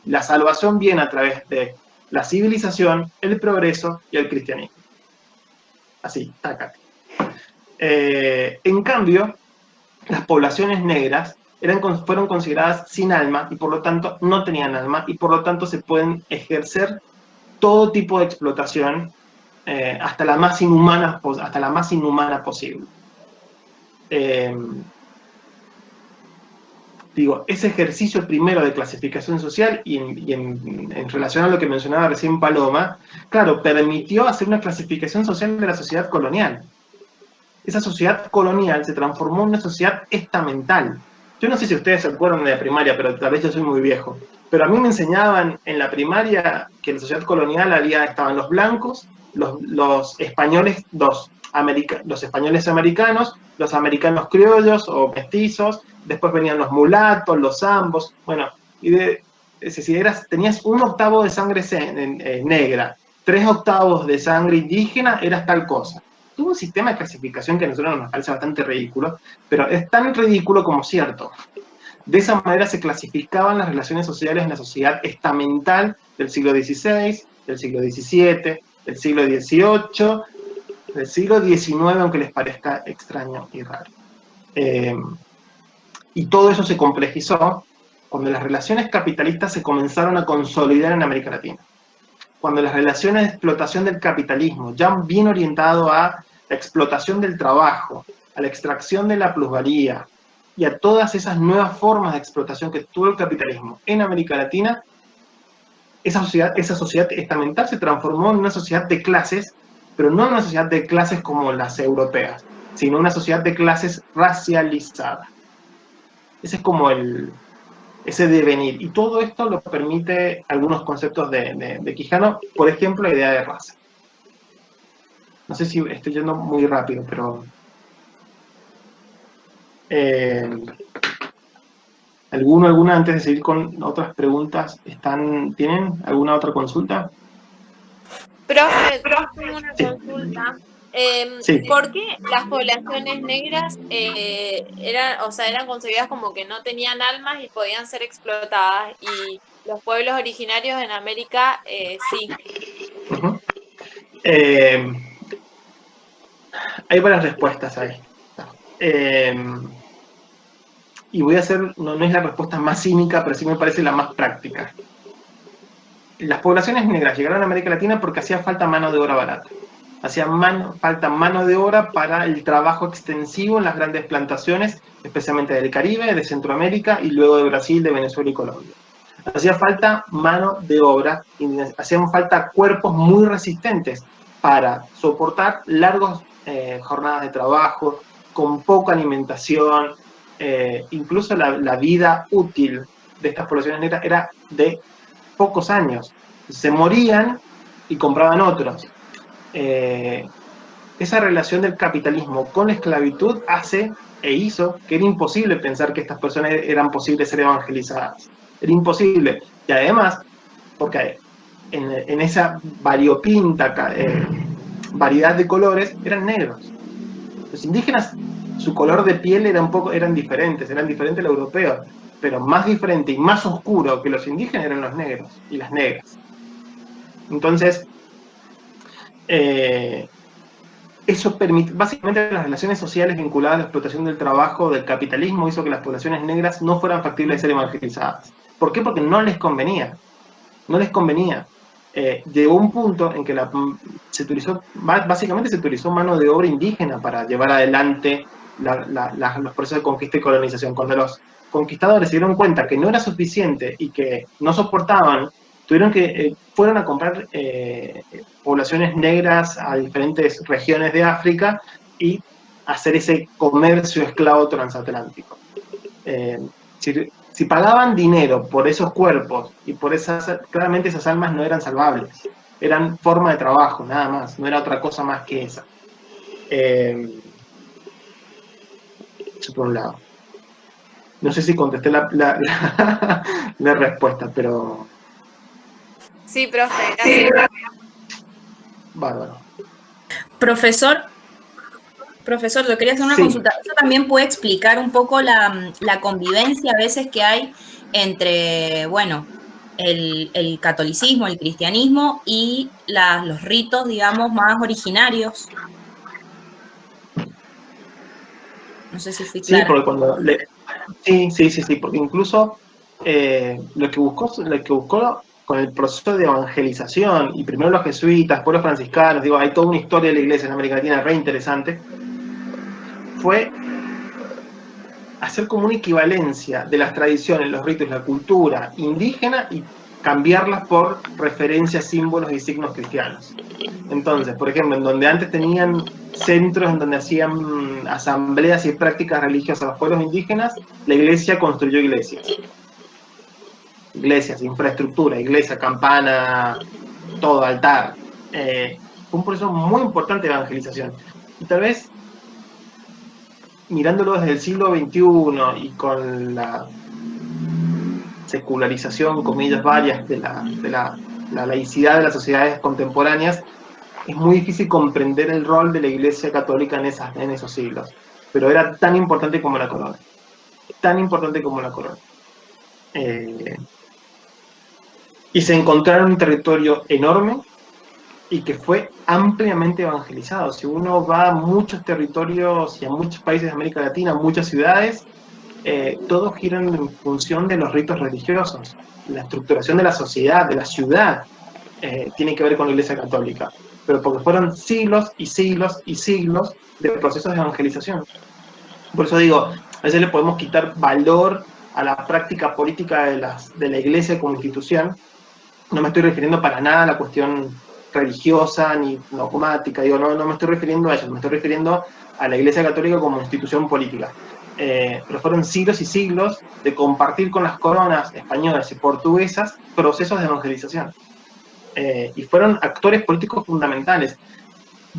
La salvación viene a través de la civilización, el progreso y el cristianismo. Así, tácate. En cambio, las poblaciones negras fueron consideradas sin alma y por lo tanto no tenían alma y por lo tanto se pueden ejercer todo tipo de explotación hasta la más inhumana posible. Digo, ese ejercicio primero de clasificación social y en relación a lo que mencionaba recién Paloma, claro, permitió hacer una clasificación social de la sociedad colonial. Esa sociedad colonial se transformó en una sociedad estamental. Yo no sé si ustedes se acuerdan de la primaria, pero tal vez yo soy muy viejo. Pero a mí me enseñaban en la primaria que en la sociedad colonial estaban los blancos, los españoles, los españoles americanos, los americanos criollos o mestizos, después venían los mulatos, los zambos, bueno, es decir, tenías 1/8 de sangre negra, 3/8 de sangre indígena, eras tal cosa. Tuvo un sistema de clasificación que a nosotros nos parece bastante ridículo, pero es tan ridículo como cierto. De esa manera se clasificaban las relaciones sociales en la sociedad estamental del siglo XVI, del siglo XVII, del siglo XVIII, del siglo XIX, aunque les parezca extraño y raro. Y todo eso se complejizó cuando las relaciones capitalistas se comenzaron a consolidar en América Latina. Cuando las relaciones de explotación del capitalismo, ya bien orientado a la explotación del trabajo, a la extracción de la plusvalía y a todas esas nuevas formas de explotación que tuvo el capitalismo en América Latina, esa sociedad estamental se transformó en una sociedad de clases, pero no en una sociedad de clases como las europeas, sino una sociedad de clases racializada. Ese es como ese devenir. Y todo esto lo permite algunos conceptos de Quijano, por ejemplo, la idea de raza. No sé si estoy yendo muy rápido, pero... ¿Alguna, antes de seguir con otras preguntas, tienen alguna otra consulta? Profe, tengo una Sí. consulta. Sí. ¿Por qué las poblaciones negras eran concebidas como que no tenían almas y podían ser explotadas, y los pueblos originarios en América sí? Uh-huh. Hay varias respuestas ahí. Y voy a hacer, no es la respuesta más cínica, pero sí me parece la más práctica. Las poblaciones negras llegaron a América Latina porque hacía falta mano de obra barata. Hacía falta mano de obra para el trabajo extensivo en las grandes plantaciones, especialmente del Caribe, de Centroamérica y luego de Brasil, de Venezuela y Colombia. Hacía falta mano de obra, y hacían falta cuerpos muy resistentes para soportar largas jornadas de trabajo, con poca alimentación, incluso la vida útil de estas poblaciones negras era de pocos años. Se morían y compraban otros. Esa relación del capitalismo con la esclavitud hizo que era imposible pensar que estas personas eran posibles ser evangelizadas. Era imposible. Y además, porque en esa variopinta variedad de colores, eran negros. Los indígenas, su color de piel eran diferentes al europeo, pero más diferente y más oscuro que los indígenas eran los negros y las negras. Entonces, eso permite, básicamente las relaciones sociales vinculadas a la explotación del trabajo, del capitalismo, hizo que las poblaciones negras no fueran factibles de ser evangelizadas. ¿Por qué? Porque no les convenía. No les convenía. Llegó un punto en que básicamente se utilizó mano de obra indígena para llevar adelante los procesos de conquista y colonización. Cuando los conquistadores se dieron cuenta que no era suficiente y que no soportaban, fueron a comprar poblaciones negras a diferentes regiones de África y hacer ese comercio esclavo transatlántico. Si pagaban dinero por esos cuerpos y por claramente esas almas no eran salvables, eran forma de trabajo, nada más, no era otra cosa más que esa. Eso por un lado. No sé si contesté la respuesta, pero... Sí, profe, gracias. Bárbaro. Profesor, yo quería hacer una consulta. ¿Eso también puede explicar un poco la convivencia a veces que hay entre, bueno, el catolicismo, el cristianismo y los ritos, digamos, más originarios? No sé si fui clara. Sí, porque sí, porque incluso lo que buscó con el proceso de evangelización, y primero los jesuitas, después los franciscanos, hay toda una historia de la iglesia en América Latina re interesante, fue hacer como una equivalencia de las tradiciones, los ritos, la cultura indígena y cambiarlas por referencias, símbolos y signos cristianos. Entonces, por ejemplo, en donde antes tenían centros en donde hacían asambleas y prácticas religiosas a los pueblos indígenas, la iglesia construyó iglesias, infraestructura, iglesia, campana, todo, altar. Fue un proceso muy importante de evangelización. Y tal vez, mirándolo desde el siglo XXI y con la secularización, comillas varias, de la laicidad de las sociedades contemporáneas, es muy difícil comprender el rol de la Iglesia Católica en esos siglos. Pero era tan importante como la corona. tan importante como la corona. Y se encontraron un territorio enorme y que fue ampliamente evangelizado. Si uno va a muchos territorios y a muchos países de América Latina, muchas ciudades, todos giran en función de los ritos religiosos. La estructuración de la sociedad, de la ciudad, tiene que ver con la Iglesia Católica, pero porque fueron siglos y siglos y siglos de procesos de evangelización. Por eso digo, a veces le podemos quitar valor a la práctica política de la Iglesia como institución. No me estoy refiriendo para nada a la cuestión religiosa ni dogmática, digo, no me estoy refiriendo a eso, me estoy refiriendo a la Iglesia Católica como institución política. Pero fueron siglos y siglos de compartir con las coronas españolas y portuguesas procesos de evangelización. Y fueron actores políticos fundamentales.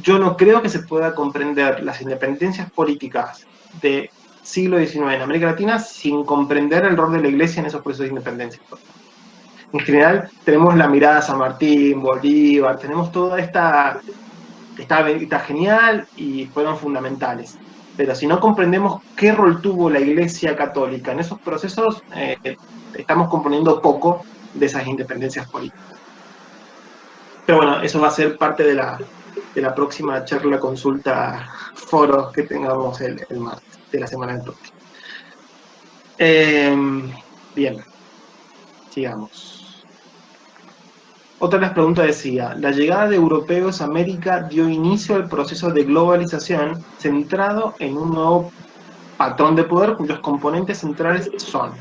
Yo no creo que se pueda comprender las independencias políticas del siglo XIX en América Latina sin comprender el rol de la Iglesia en esos procesos de independencia. En general, tenemos la mirada a San Martín, Bolívar, tenemos toda esta genial y fueron fundamentales. Pero si no comprendemos qué rol tuvo la Iglesia Católica en esos procesos, estamos componiendo poco de esas independencias políticas. Pero bueno, eso va a ser parte de la próxima charla, consulta, foro que tengamos el martes de la semana del próximo. Bien, sigamos. Otra de las preguntas decía, la llegada de europeos a América dio inicio al proceso de globalización centrado en un nuevo patrón de poder cuyos componentes centrales son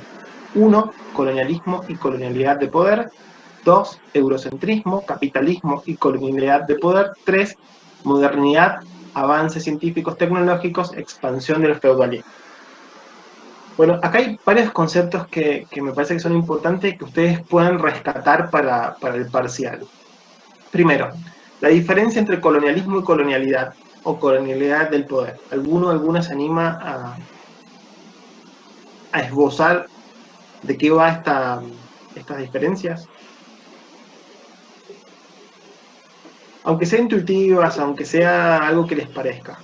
1. Colonialismo y colonialidad de poder, 2. Eurocentrismo, capitalismo y colonialidad de poder, 3. Modernidad, avances científicos tecnológicos, expansión del feudalismo. Bueno, acá hay varios conceptos que me parece que son importantes y que ustedes puedan rescatar para el parcial. Primero, la diferencia entre colonialismo y colonialidad, o colonialidad del poder. ¿Alguna se anima a esbozar de qué va estas diferencias? Aunque sea intuitivas, aunque sea algo que les parezca.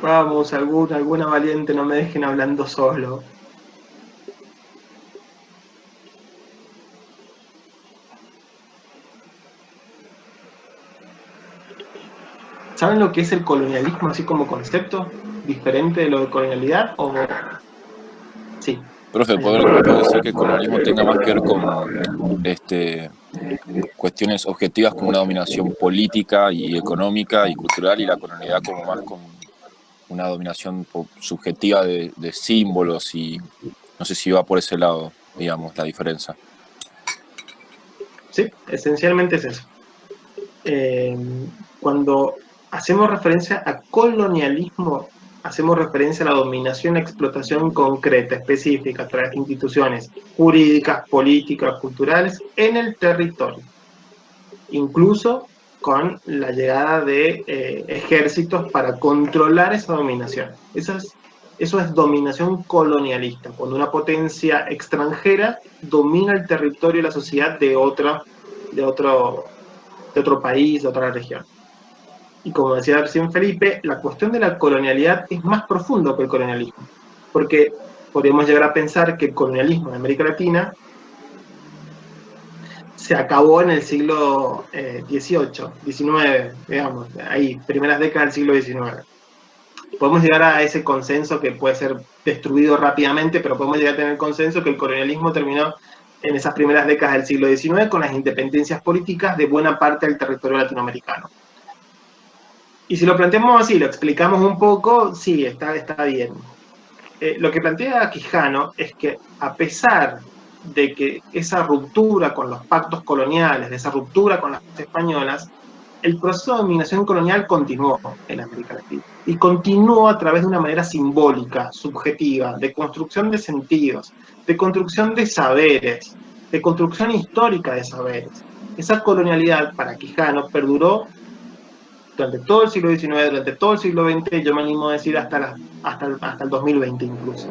Vamos, alguna valiente, no me dejen hablando solo. ¿Saben lo que es el colonialismo así como concepto? ¿Diferente de lo de colonialidad? ¿O sí? Profe, ¿puedo decir que el colonialismo tenga más que ver con cuestiones objetivas como una dominación política y económica y cultural, y la colonialidad como más como una dominación subjetiva de símbolos, y no sé si va por ese lado, digamos, la diferencia? Sí, esencialmente es eso. Cuando hacemos referencia a colonialismo, hacemos referencia a la dominación y explotación concreta, específica, a través de instituciones jurídicas, políticas, culturales, en el territorio. Incluso con la llegada de ejércitos para controlar esa dominación. Eso es dominación colonialista, cuando una potencia extranjera domina el territorio y la sociedad de otro país, de otra región. Y como decía recién Felipe, la cuestión de la colonialidad es más profundo que el colonialismo, porque podríamos llegar a pensar que el colonialismo en América Latina se acabó en el siglo XVIII, XIX, digamos, ahí, primeras décadas del siglo XIX. Podemos llegar a ese consenso que puede ser destruido rápidamente, pero podemos llegar a tener consenso que el colonialismo terminó en esas primeras décadas del siglo XIX con las independencias políticas de buena parte del territorio latinoamericano. Y si lo planteamos así, lo explicamos un poco, sí, está bien. Lo que plantea Quijano es que a pesar de que esa ruptura con los pactos coloniales, de esa ruptura con las españolas, el proceso de dominación colonial continuó en América Latina. Y continuó a través de una manera simbólica, subjetiva, de construcción de sentidos, de construcción de saberes, de construcción histórica de saberes. Esa colonialidad, para Quijano, perduró durante todo el siglo XIX, durante todo el siglo XX, yo me animo a decir hasta el 2020 incluso.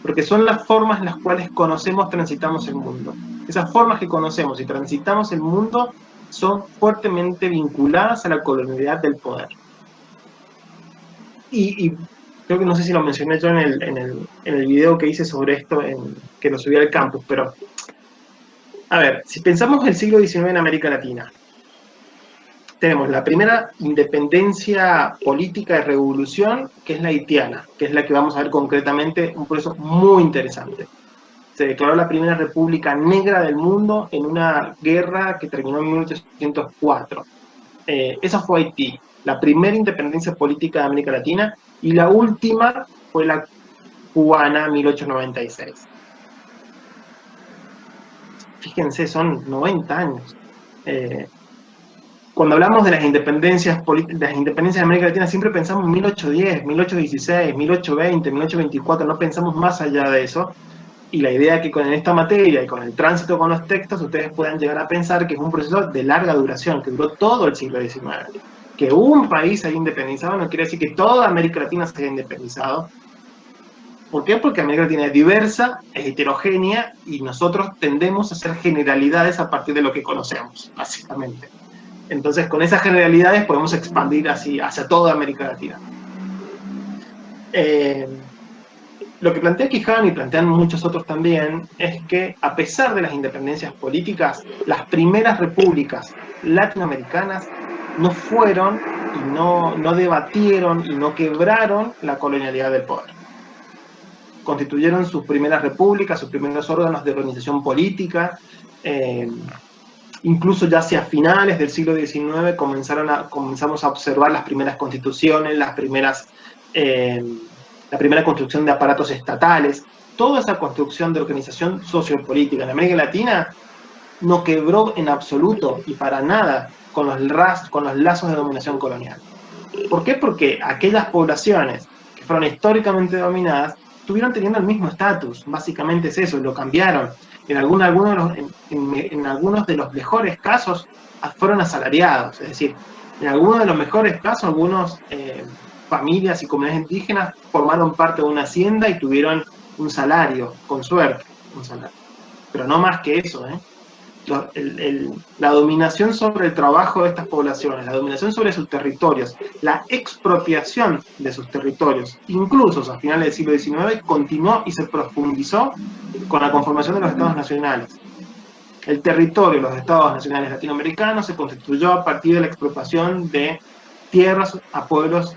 Porque son las formas en las cuales conocemos, transitamos el mundo. Esas formas que conocemos y transitamos el mundo son fuertemente vinculadas a la colonialidad del poder. Y creo que no sé si lo mencioné yo en el video que hice sobre esto, que lo subí al campus, pero a ver, si pensamos el siglo XIX en América Latina, tenemos la primera independencia política de revolución, que es la haitiana, que es la que vamos a ver concretamente, un proceso muy interesante. Se declaró la primera república negra del mundo en una guerra que terminó en 1804. Esa fue Haití, la primera independencia política de América Latina, y la última fue la cubana, 1896. Fíjense, son 90 años. Cuando hablamos de las independencias de América Latina, siempre pensamos en 1810, 1816, 1820, 1824, no pensamos más allá de eso. Y la idea es que con esta materia y con el tránsito con los textos, ustedes puedan llegar a pensar que es un proceso de larga duración, que duró todo el siglo XIX. Que un país se haya independizado no quiere decir que toda América Latina se haya independizado. ¿Por qué? Porque América Latina es diversa, es heterogénea, y nosotros tendemos a hacer generalidades a partir de lo que conocemos, básicamente. Entonces, con esas generalidades podemos expandir así hacia toda América Latina. Lo que plantea Quijano, y plantean muchos otros también, es que a pesar de las independencias políticas, las primeras repúblicas latinoamericanas no fueron y no debatieron y no quebraron la colonialidad del poder. Constituyeron sus primeras repúblicas, sus primeros órganos de organización política. Incluso ya hacia finales del siglo XIX comenzamos a observar las primeras constituciones, la primera construcción de aparatos estatales. Toda esa construcción de organización sociopolítica en América Latina no quebró en absoluto y para nada con los lazos de dominación colonial. ¿Por qué? Porque aquellas poblaciones que fueron históricamente dominadas estuvieron teniendo el mismo estatus. Básicamente es eso, lo cambiaron. En algunos de los mejores casos fueron asalariados, es decir, en algunos de los mejores casos, algunas familias y comunidades indígenas formaron parte de una hacienda y tuvieron un salario, con suerte, un salario. Pero no más que eso, la dominación sobre el trabajo de estas poblaciones, la dominación sobre sus territorios, la expropiación de sus territorios, incluso a finales del siglo XIX, continuó y se profundizó con la conformación de los estados nacionales. El territorio de los estados nacionales latinoamericanos se constituyó a partir de la expropiación de tierras a pueblos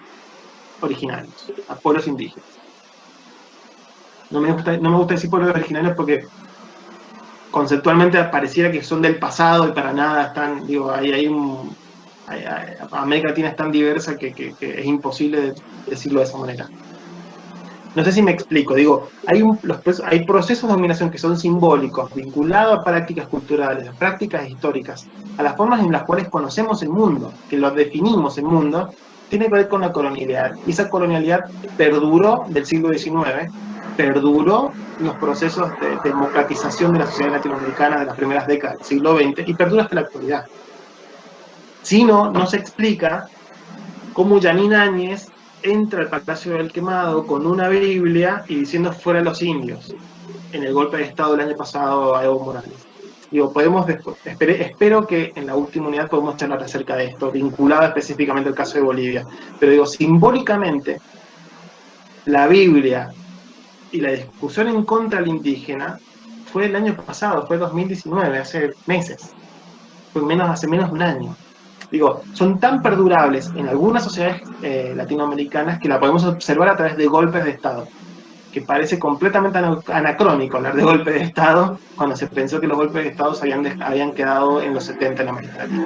originarios, a pueblos indígenas. No me gusta decir pueblos originarios porque conceptualmente pareciera que son del pasado y para nada están, América Latina es tan diversa que es imposible decirlo de esa manera. No sé si me explico, hay procesos de dominación que son simbólicos, vinculados a prácticas culturales, a prácticas históricas, a las formas en las cuales conocemos el mundo, que lo definimos el mundo, tiene que ver con la colonialidad. Y esa colonialidad perduró del siglo XIX, perduró los procesos de democratización de la sociedad latinoamericana de las primeras décadas del siglo XX y perdura hasta la actualidad. Si no se explica cómo Yanín Áñez entra al Palacio del Quemado con una Biblia y diciendo fuera los indios en el golpe de Estado del año pasado a Evo Morales. Espero que en la última unidad podamos charlar acerca de esto, vinculado específicamente al caso de Bolivia. Pero simbólicamente, la Biblia y la discusión en contra del indígena fue el año pasado, fue 2019, hace meses. Hace menos de un año. Son tan perdurables en algunas sociedades latinoamericanas que la podemos observar a través de golpes de Estado, que parece completamente anacrónico hablar de golpes de Estado cuando se pensó que los golpes de Estado habían quedado en los 70 en América Latina.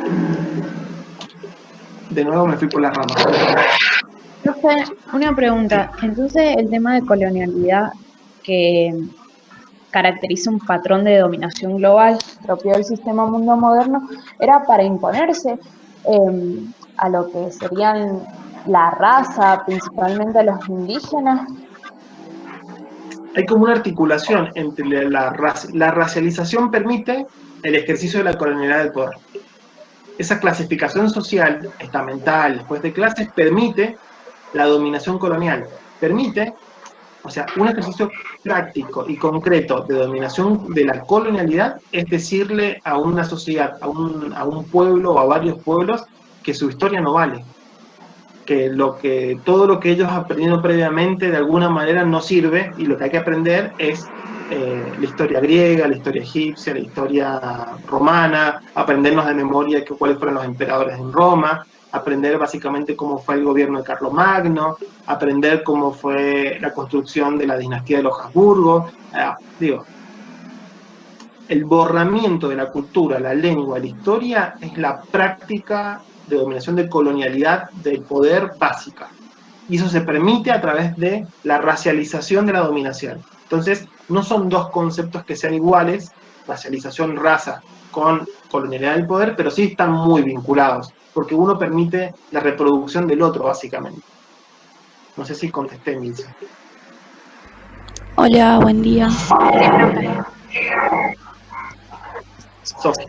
De nuevo me fui por las ramas. Profe, una pregunta. Entonces, el tema de colonialidad que caracteriza un patrón de dominación global propio del sistema mundo moderno, era para imponerse a lo que serían la raza, principalmente a los indígenas. Hay como una articulación entre la racialización permite el ejercicio de la colonialidad del poder. Esa clasificación social, estamental, después de clases, permite la dominación colonial, permite O sea, un ejercicio práctico y concreto de dominación de la colonialidad es decirle a una sociedad, a un pueblo o a varios pueblos que su historia no vale, que todo lo que ellos aprendieron previamente de alguna manera no sirve, y lo que hay que aprender es la historia griega, la historia egipcia, la historia romana, aprendernos de memoria cuáles fueron los emperadores en Roma, aprender básicamente cómo fue el gobierno de Carlomagno, aprender cómo fue la construcción de la dinastía de los Habsburgo. Digo, el borramiento de la cultura, la lengua, la historia es la práctica de dominación de colonialidad del poder básica. Y eso se permite a través de la racialización de la dominación. Entonces, no son dos conceptos que sean iguales, racialización, raza, con colonialidad del poder, pero sí están muy vinculados, porque uno permite la reproducción del otro, básicamente. No sé si contesté, Milce. Hola, buen día. Sofi.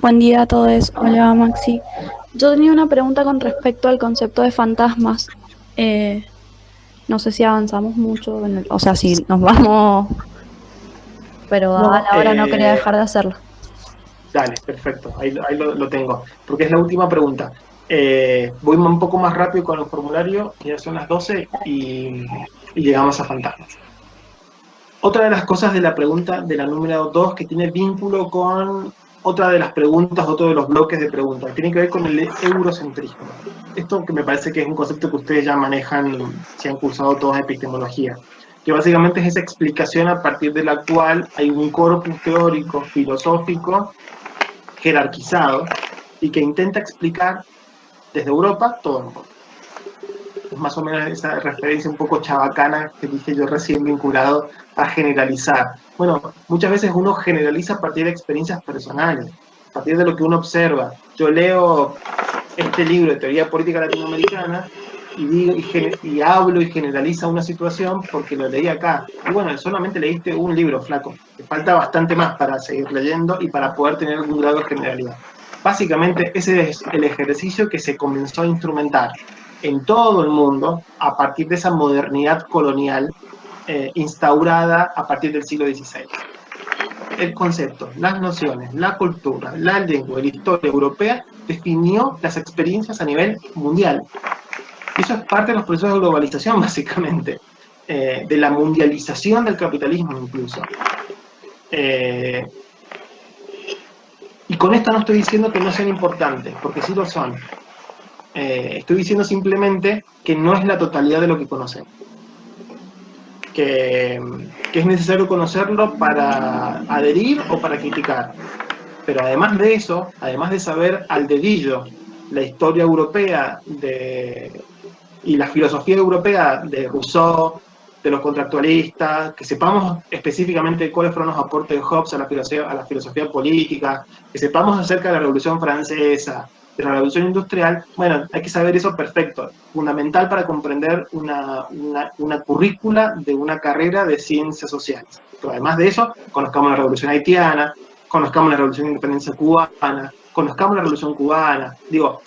Buen día a todos. Hola, Maxi. Yo tenía una pregunta con respecto al concepto de fantasmas. No sé si avanzamos mucho, o sea, si nos vamos, pero a la hora no quería dejar de hacerlo. Dale, perfecto, ahí lo tengo, porque es la última pregunta. Voy un poco más rápido con el formulario, ya son las 12 y llegamos a fantasmas. Otra de las cosas de la pregunta de la número 2 que tiene vínculo con otra de las preguntas, otro de los bloques de preguntas, tiene que ver con el eurocentrismo. Esto que me parece que es un concepto que ustedes ya manejan, si han cursado toda epistemología, que básicamente es esa explicación a partir de la cual hay un corpus teórico, filosófico, jerarquizado, y que intenta explicar desde Europa todo el mundo. Es más o menos esa referencia un poco chabacana que dije yo recién, vinculado a generalizar. Bueno, muchas veces uno generaliza a partir de experiencias personales, a partir de lo que uno observa. Yo leo este libro de teoría política latinoamericana y hablo y generalizo una situación porque lo leí acá. Y bueno, solamente leíste un libro, flaco. Te falta bastante más para seguir leyendo y para poder tener algún grado de generalidad. Básicamente ese es el ejercicio que se comenzó a instrumentar en todo el mundo a partir de esa modernidad colonial instaurada a partir del siglo XVI. El concepto, las nociones, la cultura, la lengua y la historia europea definió las experiencias a nivel mundial. Y eso es parte de los procesos de globalización, básicamente, de la mundialización del capitalismo incluso. Y con esto no estoy diciendo que no sean importantes, porque sí lo son. Estoy diciendo simplemente que no es la totalidad de lo que conocemos. Que es necesario conocerlo para adherir o para criticar. Pero además de eso, además de saber al dedillo la historia europea y la filosofía europea de Rousseau, de los contractualistas, que sepamos específicamente cuáles fueron los aportes de Hobbes a la filosofía política, que sepamos acerca de la Revolución Francesa, de la Revolución Industrial, bueno, hay que saber eso perfecto, fundamental para comprender una currícula de una carrera de ciencias sociales. Pero además de eso, conozcamos la Revolución Haitiana, conozcamos la Revolución de Independencia Cubana, conozcamos la Revolución Cubana. Digo,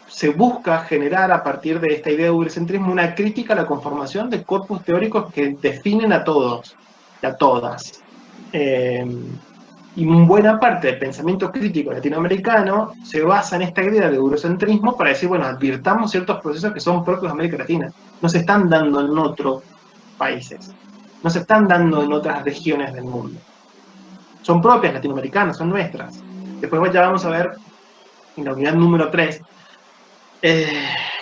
se busca generar a partir de esta idea de eurocentrismo una crítica a la conformación de corpus teóricos que definen a todos y a todas. Y buena parte del pensamiento crítico latinoamericano se basa en esta idea de eurocentrismo para decir, bueno, advirtamos ciertos procesos que son propios de América Latina. No se están dando en otros países, no se están dando en otras regiones del mundo. Son propias latinoamericanas, son nuestras. Después ya vamos a ver en la unidad número 3,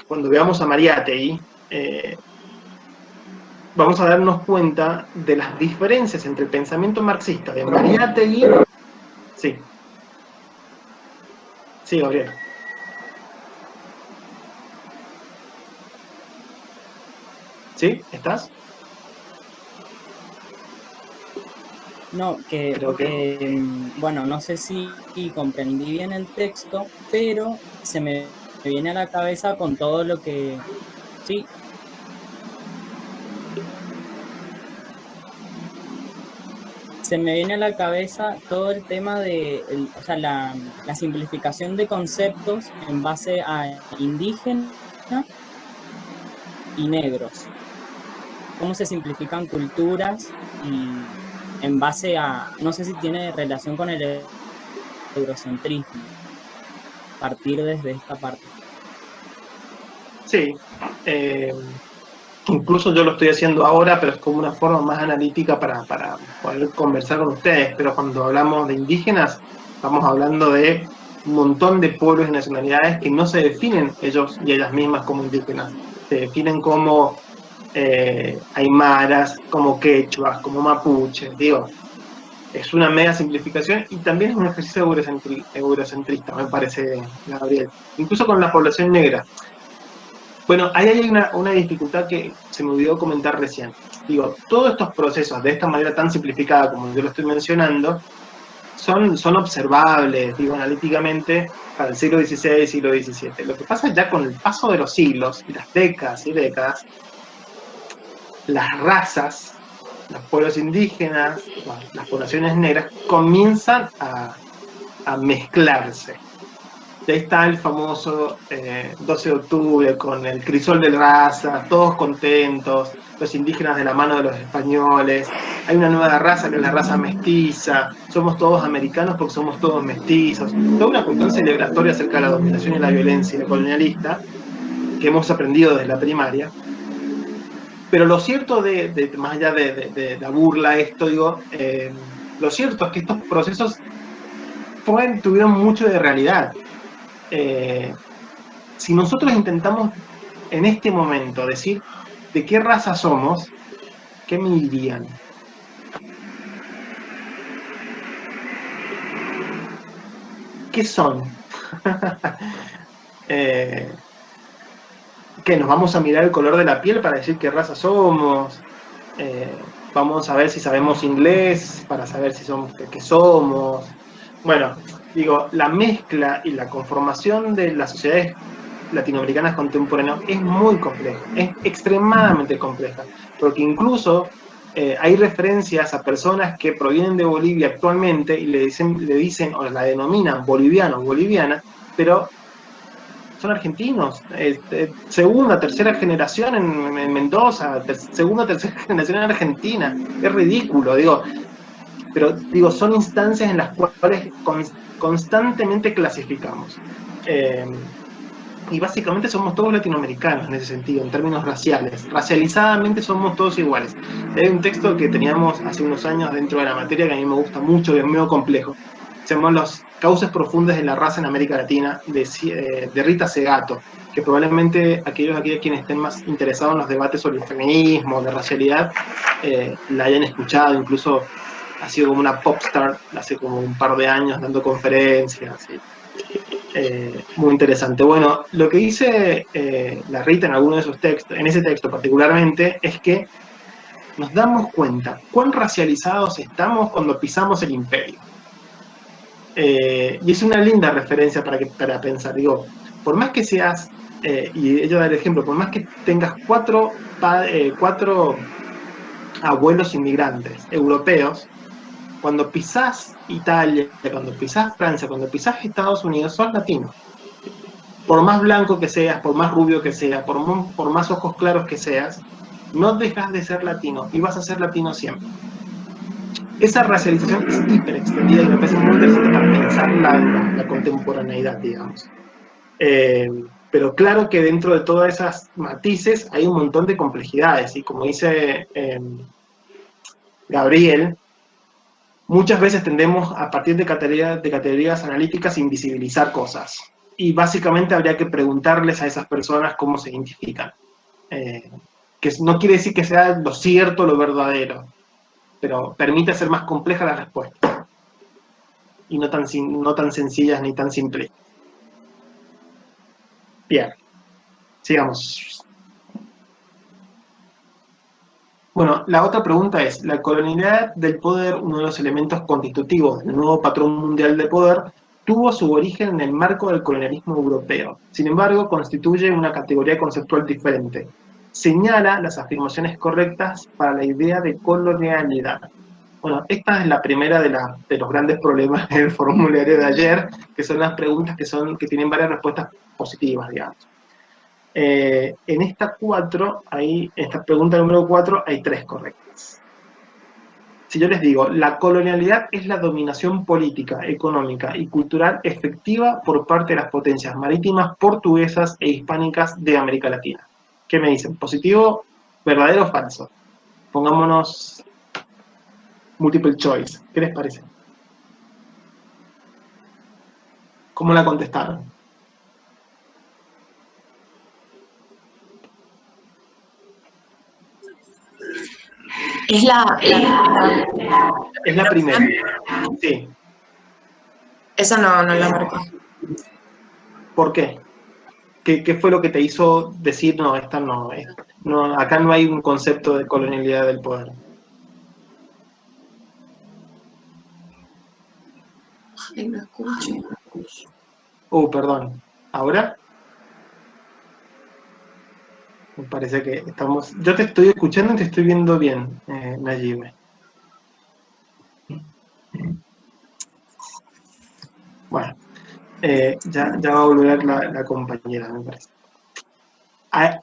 cuando veamos a Mariátegui, vamos a darnos cuenta de las diferencias entre el pensamiento marxista de Mariátegui. Sí. Sí, Gabriel. ¿Sí? ¿Estás? No, bueno, no sé si comprendí bien el texto, pero se me viene a la cabeza con todo lo que... Sí. Se me viene a la cabeza todo el tema de, o sea, la simplificación de conceptos en base a indígena y negros. ¿Cómo se simplifican culturas? Y en base a, no sé si tiene relación con el eurocentrismo, partir desde esta parte. Sí, incluso yo lo estoy haciendo ahora, pero es como una forma más analítica para poder conversar con ustedes, pero cuando hablamos de indígenas, estamos hablando de un montón de pueblos y nacionalidades que no se definen ellos y ellas mismas como indígenas, se definen como aymaras, como quechuas, como mapuches, digo, es una mega simplificación y también es un ejercicio eurocentrista, me parece, Gabriel, incluso con la población negra. Bueno, ahí hay una dificultad que se me olvidó comentar recién. Digo, todos estos procesos, de esta manera tan simplificada como yo lo estoy mencionando, son observables, digo, analíticamente, para el siglo XVI y siglo XVII. Lo que pasa ya con el paso de los siglos, y las décadas y décadas, las razas, los pueblos indígenas, las poblaciones negras, comienzan a mezclarse. Y ahí está el famoso 12 de octubre con el crisol de razas, todos contentos, los indígenas de la mano de los españoles. Hay una nueva raza que es la raza mestiza, somos todos americanos porque somos todos mestizos. Toda una cuestión celebratoria acerca de la dominación y la violencia colonialista que hemos aprendido desde la primaria. Pero lo cierto, más allá de la burla, esto, digo, lo cierto es que estos procesos tuvieron mucho de realidad. Si nosotros intentamos en este momento decir de qué raza somos, ¿qué me dirían? ¿Qué son? ¿Qué, nos vamos a mirar el color de la piel para decir qué raza somos? Vamos a ver si sabemos inglés para saber si somos qué somos. Bueno, digo, la mezcla y la conformación de las sociedades latinoamericanas contemporáneas es muy compleja, es extremadamente compleja, porque incluso hay referencias a personas que provienen de Bolivia actualmente y le dicen o la denominan boliviano o boliviana, pero son argentinos, segunda, tercera generación en Mendoza, segunda, tercera generación en Argentina, es ridículo, digo, pero digo, son instancias en las cuales constantemente clasificamos. Y básicamente somos todos latinoamericanos en ese sentido, en términos raciales. Racializadamente somos todos iguales. Hay un texto que teníamos hace unos años dentro de la materia que a mí me gusta mucho y es medio complejo. Se llama Las causas profundas de la raza en América Latina, de Rita Segato, que probablemente aquellos quienes estén más interesados en los debates sobre el feminismo, de racialidad, la hayan escuchado, incluso ha sido como una popstar hace como un par de años dando conferencias. Muy interesante. Bueno, lo que dice la Rita en alguno de esos textos, en ese texto particularmente, es que nos damos cuenta cuán racializados estamos cuando pisamos el imperio. Y es una linda referencia para pensar. Digo, por más que seas, y ella da el ejemplo, por más que tengas cuatro abuelos inmigrantes europeos, cuando pisás Italia, cuando pisás Francia, cuando pisás Estados Unidos, sos latino. Por más blanco que seas, por más rubio que seas, por más ojos claros que seas, no dejas de ser latino y vas a ser latino siempre. Esa racialización es hiper extendida y me parece muy interesante para pensar la contemporaneidad, digamos. Pero claro que dentro de todas esas matices hay un montón de complejidades y como dice Gabriel, muchas veces tendemos a partir de categorías analíticas a invisibilizar cosas. Y básicamente habría que preguntarles a esas personas cómo se identifican. Que no quiere decir que sea lo cierto, lo verdadero, pero permite hacer más compleja la respuesta. Y no tan sencillas ni tan simples. Bien, sigamos. Bueno, la otra pregunta es, ¿la colonialidad del poder, uno de los elementos constitutivos del nuevo patrón mundial de poder, tuvo su origen en el marco del colonialismo europeo? Sin embargo, constituye una categoría conceptual diferente. Señala las afirmaciones correctas para la idea de colonialidad. Bueno, esta es la primera de los grandes problemas del formulario de ayer, que son las preguntas que tienen varias respuestas positivas, digamos. En esta pregunta número 4, hay 3 correctas. Si yo les digo, la colonialidad es la dominación política, económica y cultural efectiva por parte de las potencias marítimas portuguesas e hispánicas de América Latina. ¿Qué me dicen? ¿Positivo, verdadero o falso? Pongámonos multiple choice. ¿Qué les parece? ¿Cómo la contestaron? Es la Es la primera. Sí. Esa no la marqué. ¿Por qué? ¿Qué fue lo que te hizo decir, no, esta no, acá no hay un concepto de colonialidad del poder? Ay, no escucho. Perdón. ¿Ahora? Me parece que estamos... Yo te estoy escuchando y te estoy viendo bien, Nayibe. Bueno, ya va a volver la compañera, me parece.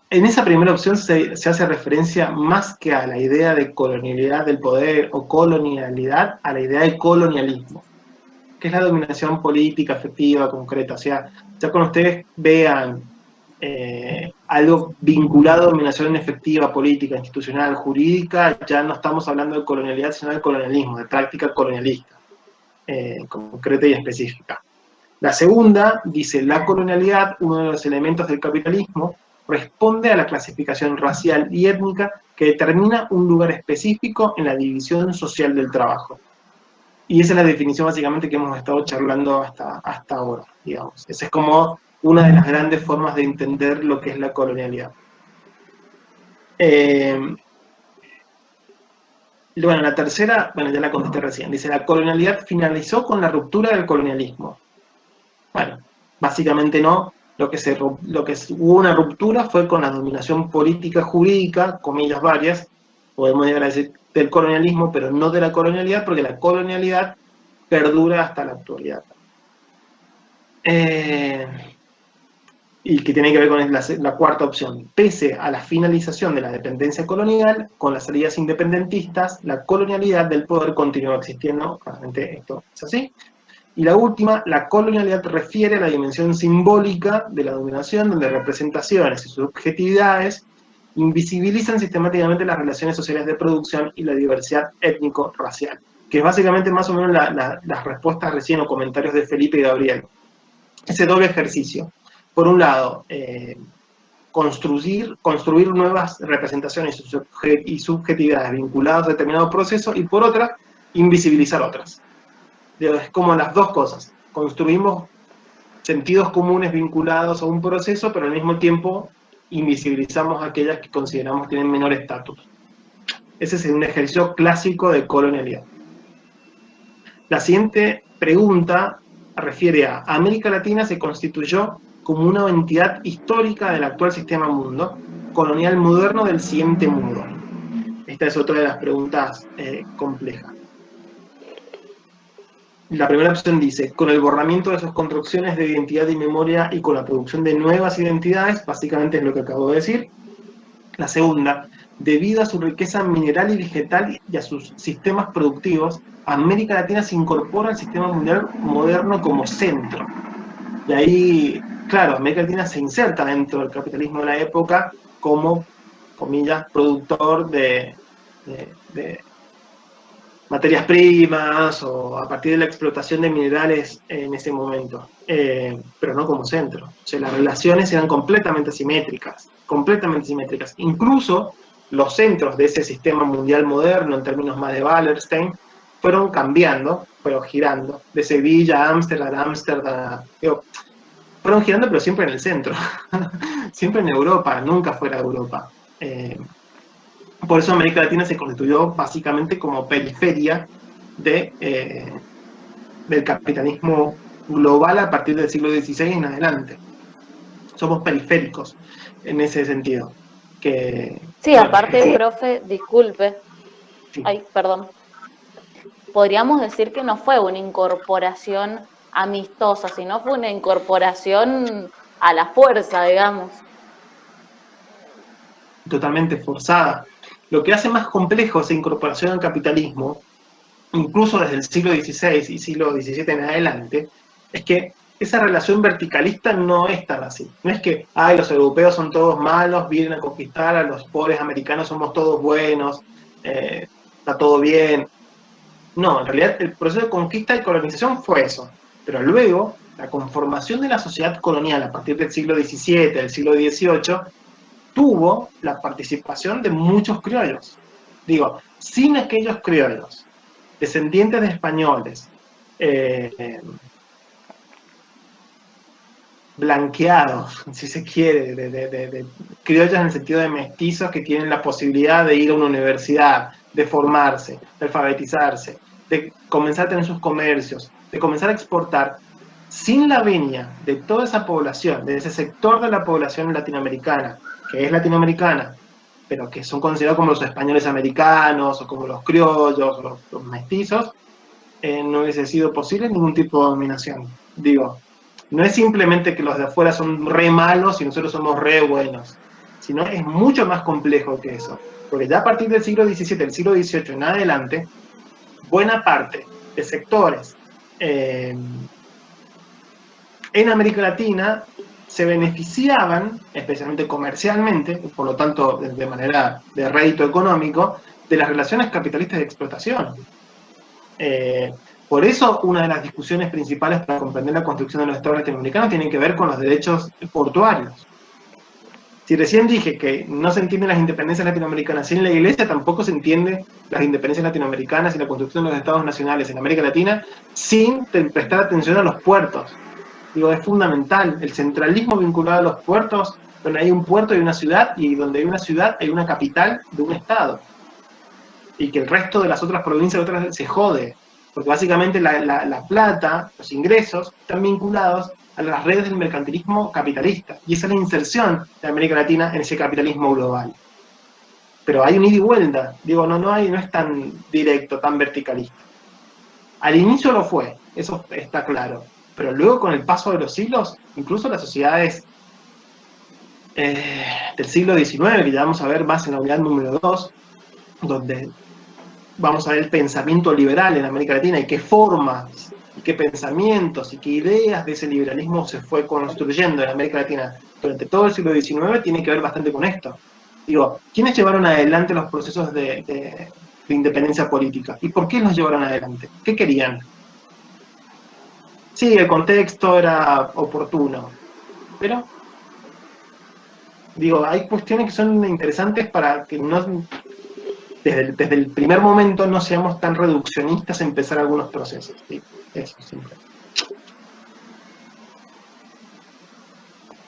En esa primera opción se hace referencia más que a la idea de colonialidad del poder o colonialidad, a la idea de colonialismo, que es la dominación política, efectiva, concreta. O sea, ya cuando ustedes vean algo vinculado a dominación efectiva, política, institucional, jurídica, ya no estamos hablando de colonialidad, sino de colonialismo, de práctica colonialista, concreta y específica. La segunda dice, la colonialidad, uno de los elementos del capitalismo, responde a la clasificación racial y étnica que determina un lugar específico en la división social del trabajo. Y esa es la definición básicamente que hemos estado charlando hasta ahora, digamos. Esa es como una de las grandes formas de entender lo que es la colonialidad. Bueno, la tercera, ya la contesté recién. Dice, la colonialidad finalizó con la ruptura del colonialismo. Bueno, básicamente no. Hubo una ruptura fue con la dominación política jurídica, comillas varias, podemos llegar a decir del colonialismo, pero no de la colonialidad, porque la colonialidad perdura hasta la actualidad. Y que tiene que ver con la cuarta opción. Pese a la finalización de la dependencia colonial, con las salidas independentistas, la colonialidad del poder continúa existiendo. Claramente esto es así. Y la última, la colonialidad refiere a la dimensión simbólica de la dominación, donde representaciones y subjetividades invisibilizan sistemáticamente las relaciones sociales de producción y la diversidad étnico-racial, que es básicamente más o menos las respuestas recién o comentarios de Felipe y Gabriel. Ese doble ejercicio. Por un lado, construir nuevas representaciones y subjetividades vinculadas a determinados procesos, y por otra, invisibilizar otras. Es como las dos cosas. Construimos sentidos comunes vinculados a un proceso, pero al mismo tiempo invisibilizamos aquellas que consideramos tienen menor estatus. Ese es un ejercicio clásico de colonialidad. La siguiente pregunta refiere a América Latina se constituyó como una entidad histórica del actual sistema mundo, colonial moderno del siguiente mundo. Esta es otra de las preguntas complejas. La primera opción dice, con el borramiento de sus construcciones de identidad y memoria y con la producción de nuevas identidades, básicamente es lo que acabo de decir. La segunda, debido a su riqueza mineral y vegetal y a sus sistemas productivos, América Latina se incorpora al sistema mundial moderno como centro. Y ahí, claro, América Latina se inserta dentro del capitalismo de la época como, comillas, productor de materias primas o a partir de la explotación de minerales en ese momento, pero no como centro. O sea, las relaciones eran completamente simétricas. Incluso los centros de ese sistema mundial moderno, en términos más de Wallerstein, fueron cambiando, fueron girando, de Sevilla a Ámsterdam, fueron girando, pero siempre en el centro, siempre en Europa, nunca fuera de Europa. Por eso América Latina se constituyó básicamente como periferia del capitalismo global a partir del siglo XVI en adelante. Somos periféricos en ese sentido. Sí, aparte, profe, disculpe. Ay, perdón. Podríamos decir que no fue una incorporación amistosa, sino fue una incorporación a la fuerza, digamos. totalmente forzada. Lo que hace más complejo esa incorporación al capitalismo, incluso desde el siglo XVI y siglo XVII en adelante, es que esa relación verticalista no es tan así. No es que, ay, los europeos son todos malos, vienen a conquistar, a los pobres americanos somos todos buenos, está todo bien. No, en realidad el proceso de conquista y colonización fue eso. Pero luego, la conformación de la sociedad colonial a partir del siglo XVII, del siglo XVIII, tuvo la participación de muchos criollos. Digo, sin aquellos criollos, descendientes de españoles, blanqueados, si se quiere, de criollos en el sentido de mestizos que tienen la posibilidad de ir a una universidad, de formarse, de alfabetizarse, de comenzar a tener sus comercios, de comenzar a exportar, sin la venia de toda esa población, de ese sector de la población latinoamericana, que es latinoamericana, pero que son considerados como los españoles americanos, o como los criollos, o los mestizos, no hubiese sido posible ningún tipo de dominación. Digo, no es simplemente que los de afuera son re malos y nosotros somos re buenos, sino es mucho más complejo que eso. Porque ya a partir del siglo XVII, del siglo XVIII en adelante, buena parte de sectores en América Latina se beneficiaban, especialmente comercialmente, por lo tanto de manera de rédito económico, de las relaciones capitalistas de explotación. Por eso, una de las discusiones principales para comprender la construcción de los estados latinoamericanos tiene que ver con los derechos portuarios. Si recién dije que no se entienden las independencias latinoamericanas sin la Iglesia, tampoco se entiende las independencias latinoamericanas y la construcción de los estados nacionales en América Latina sin prestar atención a los puertos. Digo, es fundamental el centralismo vinculado a los puertos, donde hay un puerto y una ciudad, y donde hay una ciudad hay una capital de un estado. Y que el resto de las otras provincias se jode. Porque básicamente la plata, los ingresos, están vinculados a las redes del mercantilismo capitalista. Y esa es la inserción de América Latina en ese capitalismo global. Pero hay un ida y vuelta. Digo, no es tan directo, tan verticalista. Al inicio lo fue, eso está claro. Pero luego, con el paso de los siglos, incluso las sociedades del siglo XIX, que ya vamos a ver más en la unidad número 2, donde vamos a ver el pensamiento liberal en América Latina y qué formas, y qué pensamientos, y qué ideas de ese liberalismo se fue construyendo en América Latina durante todo el siglo XIX, tiene que ver bastante con esto. Digo, ¿quiénes llevaron adelante los procesos de independencia política? ¿Y por qué los llevaron adelante? ¿Qué querían? Sí, el contexto era oportuno, pero, digo, hay cuestiones que son interesantes para que no, desde el primer momento no seamos tan reduccionistas en empezar algunos procesos. ¿Sí? Eso siempre.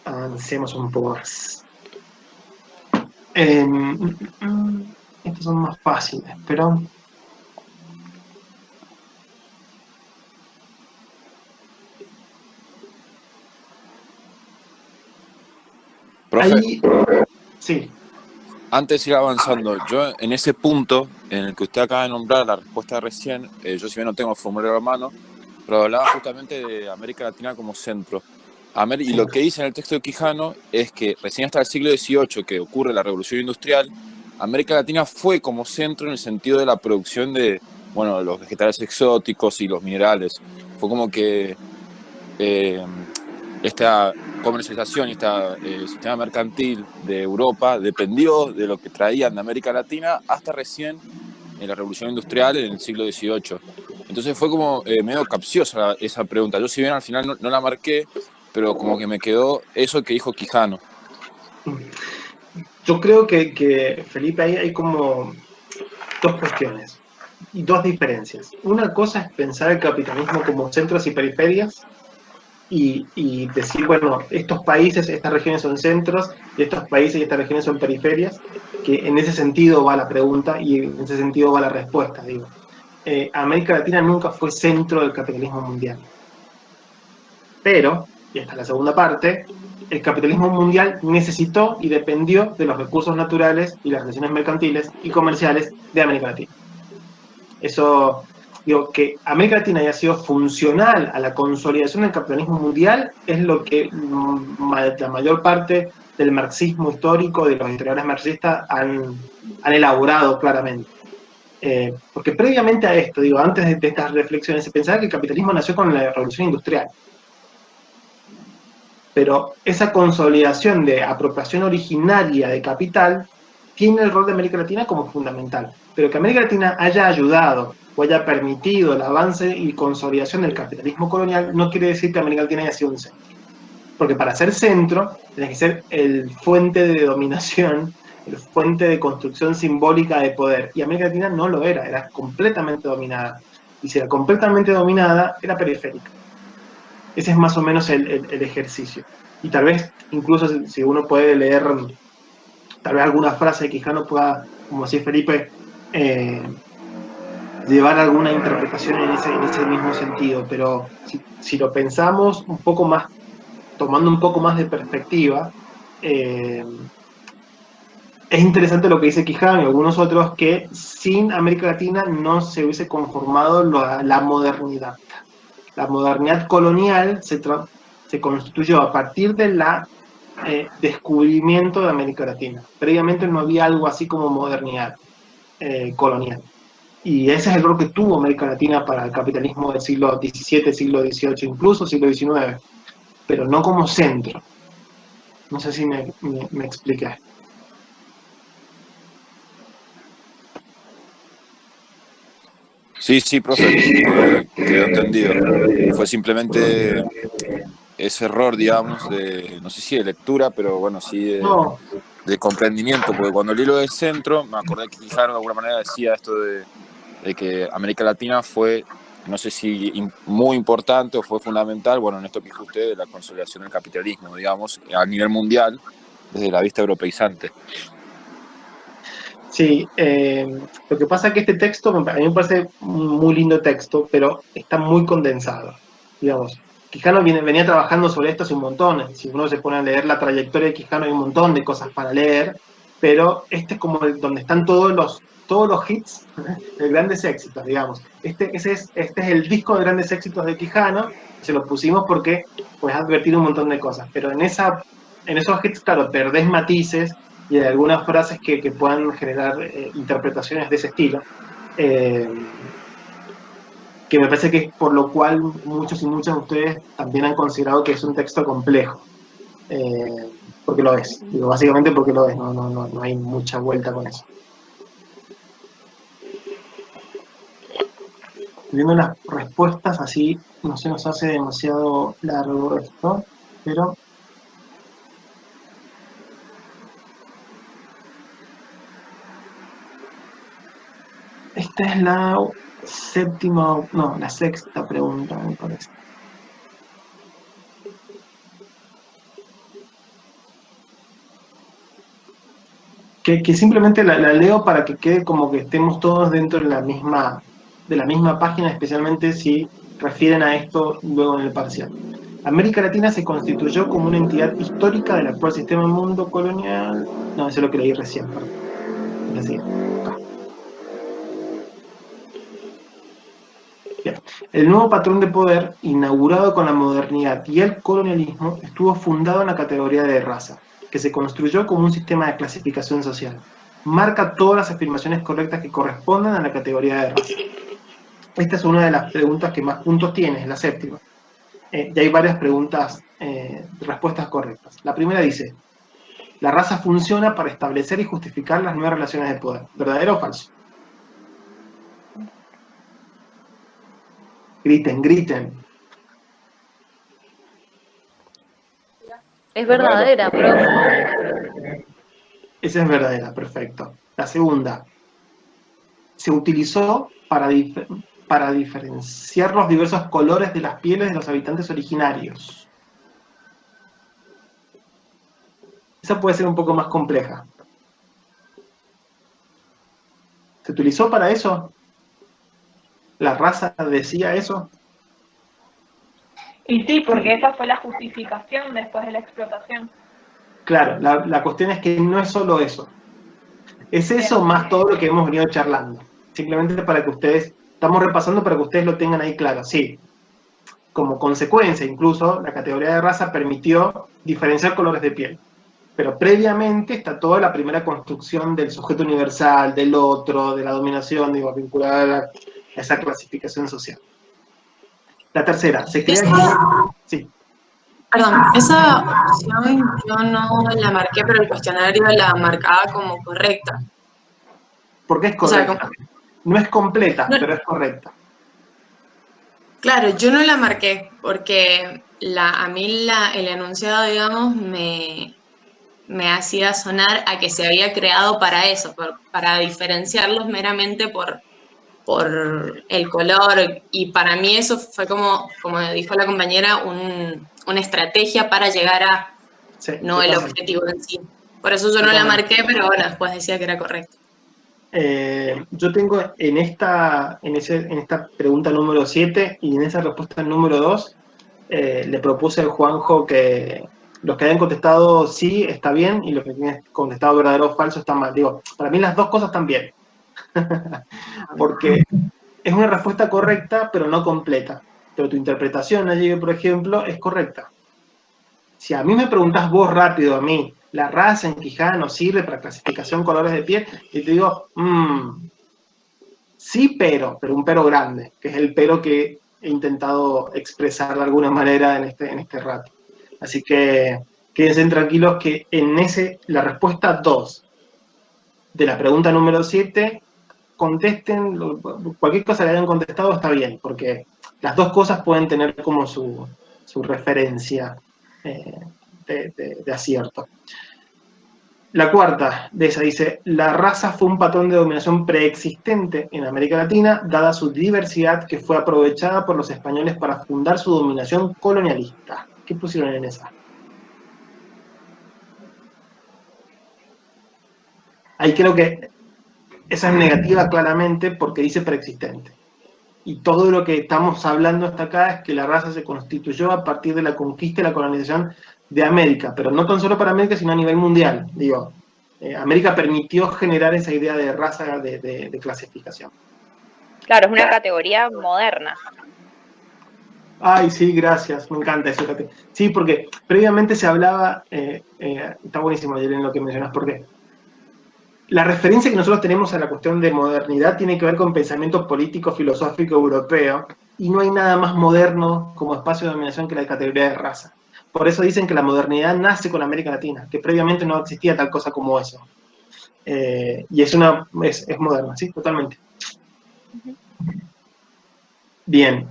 Avancemos un poco más. Estos son más fáciles, pero... Profe, ahí, sí. antes de ir avanzando, yo en ese punto en el que usted acaba de nombrar la respuesta recién, yo si bien no tengo el formulario a mano, pero hablaba justamente de América Latina como centro. Y lo que dice en el texto de Quijano es que recién hasta el siglo XVIII, que ocurre la Revolución Industrial, América Latina fue como centro en el sentido de la producción de, bueno, los vegetales exóticos y los minerales. Fue como que esta comercialización y este sistema mercantil de Europa dependió de lo que traían de América Latina hasta recién en la Revolución Industrial en el siglo XVIII. Entonces fue como medio capciosa esa pregunta. Yo si bien al final no la marqué, pero como que me quedó eso que dijo Quijano. Yo creo que Felipe, ahí hay como dos cuestiones y dos diferencias. Una cosa es pensar el capitalismo como centros y periferias y decir, bueno, estos países, estas regiones son centros, y estos países y estas regiones son periferias, que en ese sentido va la pregunta y en ese sentido va la respuesta, digo. América Latina nunca fue centro del capitalismo mundial. Pero, y esta es la segunda parte, el capitalismo mundial necesitó y dependió de los recursos naturales y las relaciones mercantiles y comerciales de América Latina. Eso, digo, que América Latina haya sido funcional a la consolidación del capitalismo mundial es lo que la mayor parte del marxismo histórico, de los historiadores marxistas, han elaborado claramente. Porque previamente a esto, digo, antes de estas reflexiones, se pensaba que el capitalismo nació con la revolución industrial. Pero esa consolidación de apropiación originaria de capital tiene el rol de América Latina como fundamental. Pero que América Latina haya ayudado o haya permitido el avance y consolidación del capitalismo colonial no quiere decir que América Latina haya sido un centro. Porque para ser centro, tiene que ser el fuente de dominación, el fuente de construcción simbólica de poder. Y América Latina no lo era completamente dominada. Y si era completamente dominada, era periférica. Ese es más o menos el ejercicio. Y tal vez, incluso si uno puede leer, tal vez alguna frase de Quijano pueda, como decía Felipe, llevar alguna interpretación en ese mismo sentido. Pero si lo pensamos un poco más, tomando un poco más de perspectiva, es interesante lo que dice Quijano y algunos otros, que sin América Latina no se hubiese conformado la modernidad. La modernidad colonial se constituyó a partir del descubrimiento de América Latina. Previamente no había algo así como modernidad colonial. Y ese es el rol que tuvo América Latina para el capitalismo del siglo XVII, siglo XVIII, incluso siglo XIX, pero no como centro. No sé si me expliqué. Sí, profe, quedó entendido. Fue simplemente ese error, digamos, no sé si de lectura, pero bueno, sí de comprendimiento, porque cuando el hilo del centro, me acordé que Quijano de alguna manera decía esto de que América Latina fue, no sé si muy importante o fue fundamental, bueno, en esto que dijo usted, de la consolidación del capitalismo, digamos, a nivel mundial, desde la vista europeizante. Sí, lo que pasa es que este texto, a mí me parece un muy lindo texto, pero está muy condensado, digamos. Quijano venía trabajando sobre esto hace un montón. Si uno se pone a leer la trayectoria de Quijano hay un montón de cosas para leer, pero este es como donde están todos los hits de grandes éxitos, digamos. Este es el disco de grandes éxitos de Quijano, se lo pusimos porque pues ha advertido un montón de cosas, pero en esos hits, claro, perdés matices y de algunas frases que puedan generar interpretaciones de ese estilo, que me parece que es por lo cual muchos y muchas de ustedes también han considerado que es un texto complejo, porque lo es, digo, básicamente porque lo es, no hay mucha vuelta con eso. Viendo las respuestas así, no se nos hace demasiado largo esto, pero esta es la la sexta pregunta, me parece. Que simplemente la leo para que quede como que estemos todos dentro de la misma página, especialmente si refieren a esto luego en el parcial. América Latina se constituyó como una entidad histórica del actual sistema mundo colonial. No, eso es lo que leí recién, perdón. Así. Bien. El nuevo patrón de poder, inaugurado con la modernidad y el colonialismo, estuvo fundado en la categoría de raza, que se construyó como un sistema de clasificación social. Marca todas las afirmaciones correctas que corresponden a la categoría de raza. Esta es una de las preguntas que más puntos tiene, es la séptima. Y hay varias respuestas correctas. La primera dice: la raza funciona para establecer y justificar las nuevas relaciones de poder. ¿Verdadero o falso? Griten. Es verdadera, profe. Esa es verdadera, perfecto. La segunda: se utilizó para diferenciar los diversos colores de las pieles de los habitantes originarios. Esa puede ser un poco más compleja. ¿Se utilizó para eso? ¿La raza decía eso? Y sí, porque esa fue la justificación después de la explotación. Claro, la cuestión es que no es solo eso. Es eso más todo lo que hemos venido charlando. Simplemente para que ustedes, estamos repasando para que ustedes lo tengan ahí claro. Sí, como consecuencia incluso, la categoría de raza permitió diferenciar colores de piel. Pero previamente está toda la primera construcción del sujeto universal, del otro, de la dominación, digo, vinculada a esa clasificación social. La tercera, se crea que... Sí. Perdón, esa opción yo no la marqué, pero el cuestionario la marcaba como correcta. Porque es correcta. O sea, no es completa, no, pero es correcta. Claro, yo no la marqué porque a mí el enunciado, digamos, me hacía sonar a que se había creado para eso, para diferenciarlos meramente por el color, y para mí eso fue como dijo la compañera, una estrategia para llegar a no el objetivo en sí. Por eso yo no la marqué, pero bueno, después decía que era correcto. Yo tengo en esta pregunta número 7 y en esa respuesta número 2, le propuse al Juanjo que los que hayan contestado sí está bien y los que hayan contestado verdadero o falso está mal. Digo, para mí las dos cosas están bien. Porque es una respuesta correcta, pero no completa. Pero tu interpretación allí, por ejemplo, es correcta. Si a mí me preguntás vos rápido a mí, ¿la raza en Quijano sirve para clasificación colores de piel? Y te digo, sí, pero un pero grande, que es el pero que he intentado expresar de alguna manera en este rato. Así que quédense tranquilos que en la respuesta 2 de la pregunta número 7, contesten, cualquier cosa que hayan contestado está bien, porque las dos cosas pueden tener como su referencia de acierto. La cuarta de esa dice, la raza fue un patrón de dominación preexistente en América Latina, dada su diversidad que fue aprovechada por los españoles para fundar su dominación colonialista. ¿Qué pusieron en esa? Ahí creo que esa es negativa claramente porque dice preexistente. Y todo lo que estamos hablando hasta acá es que la raza se constituyó a partir de la conquista y la colonización de América, pero no tan solo para América, sino a nivel mundial. Digo, América permitió generar esa idea de raza de clasificación. Claro, es una categoría moderna. Ay, sí, gracias, me encanta eso. Sí, porque previamente se hablaba, está buenísimo, Yelena, lo que mencionas, porque la referencia que nosotros tenemos a la cuestión de modernidad tiene que ver con pensamiento político, filosófico europeo, y no hay nada más moderno como espacio de dominación que la categoría de raza. Por eso dicen que la modernidad nace con América Latina, que previamente no existía tal cosa como eso. Y es moderna, sí, totalmente. Bien,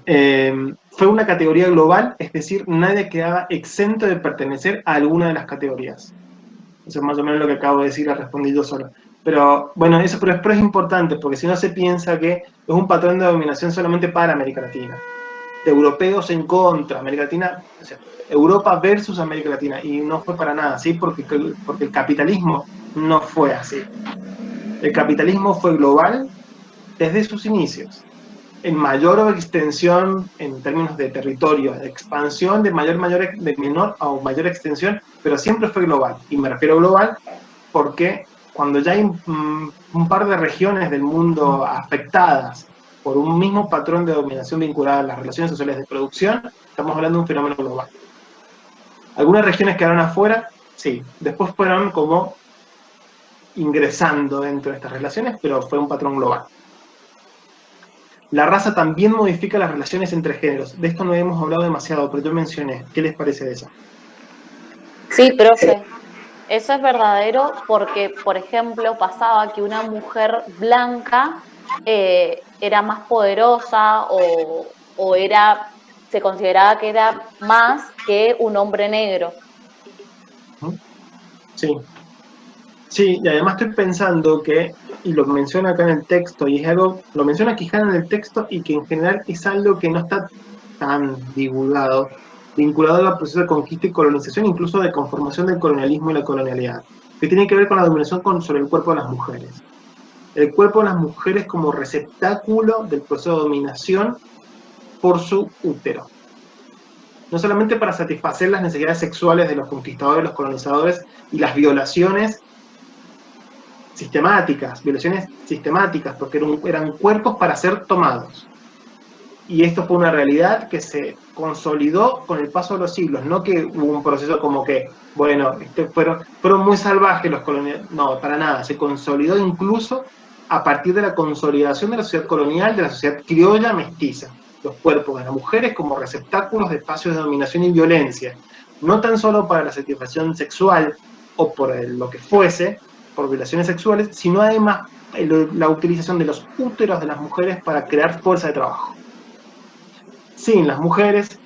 fue una categoría global, es decir, nadie quedaba exento de pertenecer a alguna de las categorías. Eso es más o menos lo que acabo de decir, la respondí yo solo. Pero bueno, eso pero es importante, porque si no se piensa que es un patrón de dominación solamente para América Latina. De europeos en contra, América Latina, o sea, Europa versus América Latina, y no fue para nada así, porque el capitalismo no fue así. El capitalismo fue global desde sus inicios, en mayor extensión en términos de territorio, de expansión de menor o mayor extensión, pero siempre fue global. Y me refiero a global porque cuando ya hay un par de regiones del mundo afectadas por un mismo patrón de dominación vinculada a las relaciones sociales de producción, estamos hablando de un fenómeno global. Algunas regiones quedaron afuera, sí, después fueron como ingresando dentro de estas relaciones, pero fue un patrón global. La raza también modifica las relaciones entre géneros. De esto no hemos hablado demasiado, pero yo mencioné. ¿Qué les parece de eso? Sí, profe. Eso es verdadero porque, por ejemplo, pasaba que una mujer blanca era más poderosa o se consideraba que era más que un hombre negro. Sí. Sí, y además estoy pensando que, y lo menciona acá en el texto, y es algo, lo menciona Quijano en el texto, y que en general es algo que no está tan divulgado, vinculado al proceso de conquista y colonización, incluso de conformación del colonialismo y la colonialidad, que tiene que ver con la dominación sobre el cuerpo de las mujeres. El cuerpo de las mujeres como receptáculo del proceso de dominación por su útero. No solamente para satisfacer las necesidades sexuales de los conquistadores, los colonizadores, y las violaciones sistemáticas, porque eran cuerpos para ser tomados. Y esto fue una realidad que se consolidó con el paso de los siglos, no que hubo un proceso como que, bueno, fueron muy salvajes los coloniales, no, para nada, se consolidó incluso a partir de la consolidación de la sociedad colonial, de la sociedad criolla mestiza, los cuerpos de las mujeres como receptáculos de espacios de dominación y violencia, no tan solo para la satisfacción sexual o por lo que fuese, por violaciones sexuales, sino además la utilización de los úteros de las mujeres para crear fuerza de trabajo. Sin las mujeres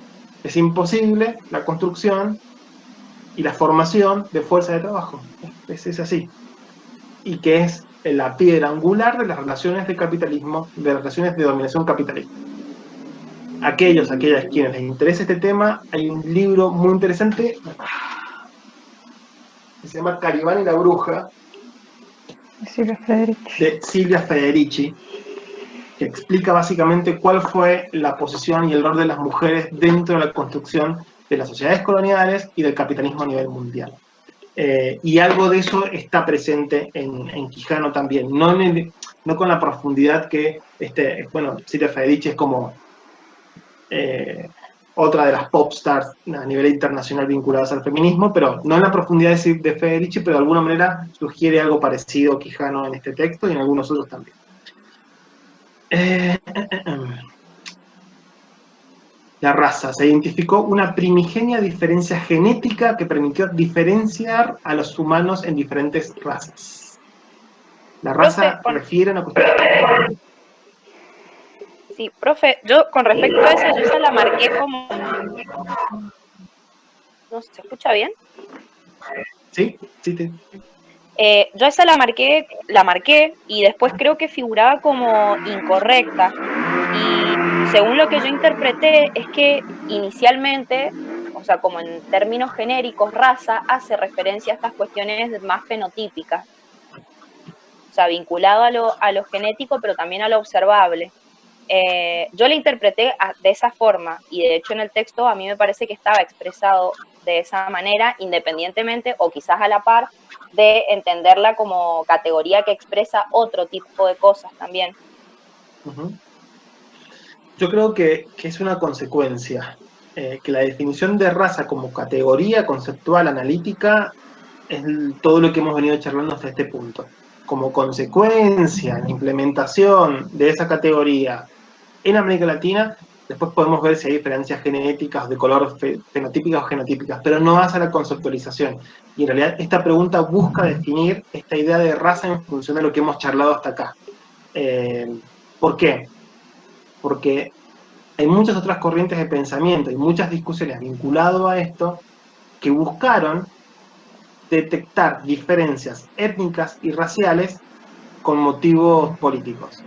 es imposible la construcción y la formación de fuerza de trabajo. Es así. Y que es la piedra angular de las relaciones de capitalismo, de las relaciones de dominación capitalista. Aquellas quienes les interesa este tema, hay un libro muy interesante que se llama Caribán y la bruja, de Silvia Federici, que explica básicamente cuál fue la posición y el rol de las mujeres dentro de la construcción de las sociedades coloniales y del capitalismo a nivel mundial. Y algo de eso está presente en Quijano también, no con la profundidad que, Silvia Federici es como otra de las pop stars a nivel internacional vinculadas al feminismo, pero no en la profundidad de Federici, pero de alguna manera sugiere algo parecido a Quijano en este texto y en algunos otros también. La raza. Se identificó una primigenia diferencia genética que permitió diferenciar a los humanos en diferentes razas. La raza refiere a una cuestión... Sí, profe, yo con respecto a eso, yo esa la marqué como... ¿No se escucha bien? Sí. Yo esa la marqué y después creo que figuraba como incorrecta. Y según lo que yo interpreté, es que inicialmente, o sea, como en términos genéricos, raza hace referencia a estas cuestiones más fenotípicas. O sea, vinculado a lo genético, pero también a lo observable. Yo la interpreté de esa forma, y de hecho en el texto a mí me parece que estaba expresado de esa manera, independientemente o quizás a la par de entenderla como categoría que expresa otro tipo de cosas también. Yo creo que es una consecuencia, que la definición de raza como categoría conceptual analítica es todo lo que hemos venido charlando hasta este punto. Como consecuencia, la implementación de esa categoría en América Latina, después podemos ver si hay diferencias genéticas de color fenotípicas o genotípicas, pero no hace la conceptualización. Y en realidad esta pregunta busca definir esta idea de raza en función de lo que hemos charlado hasta acá. ¿Por qué? Porque hay muchas otras corrientes de pensamiento y muchas discusiones vinculadas a esto que buscaron detectar diferencias étnicas y raciales con motivos políticos.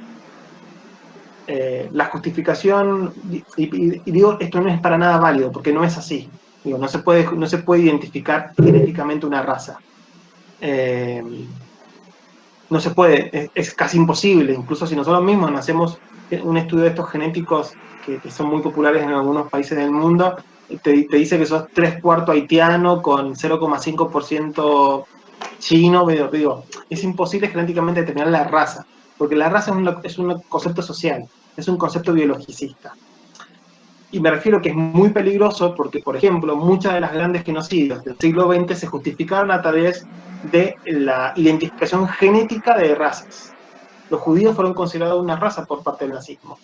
La justificación, y digo, esto no es para nada válido, porque no es así. Digo, no se puede identificar genéticamente una raza. No se puede, es casi imposible. Incluso si nosotros mismos hacemos un estudio de estos genéticos que son muy populares en algunos países del mundo, te dice que sos 3/4 haitiano con 0,5% chino, digo, es imposible genéticamente determinar la raza, porque la raza es un concepto social, es un concepto biologicista. Y me refiero que es muy peligroso porque, por ejemplo, muchas de las grandes genocidios del siglo XX se justificaron a través de la identificación genética de razas. Los judíos fueron considerados una raza por parte del nazismo.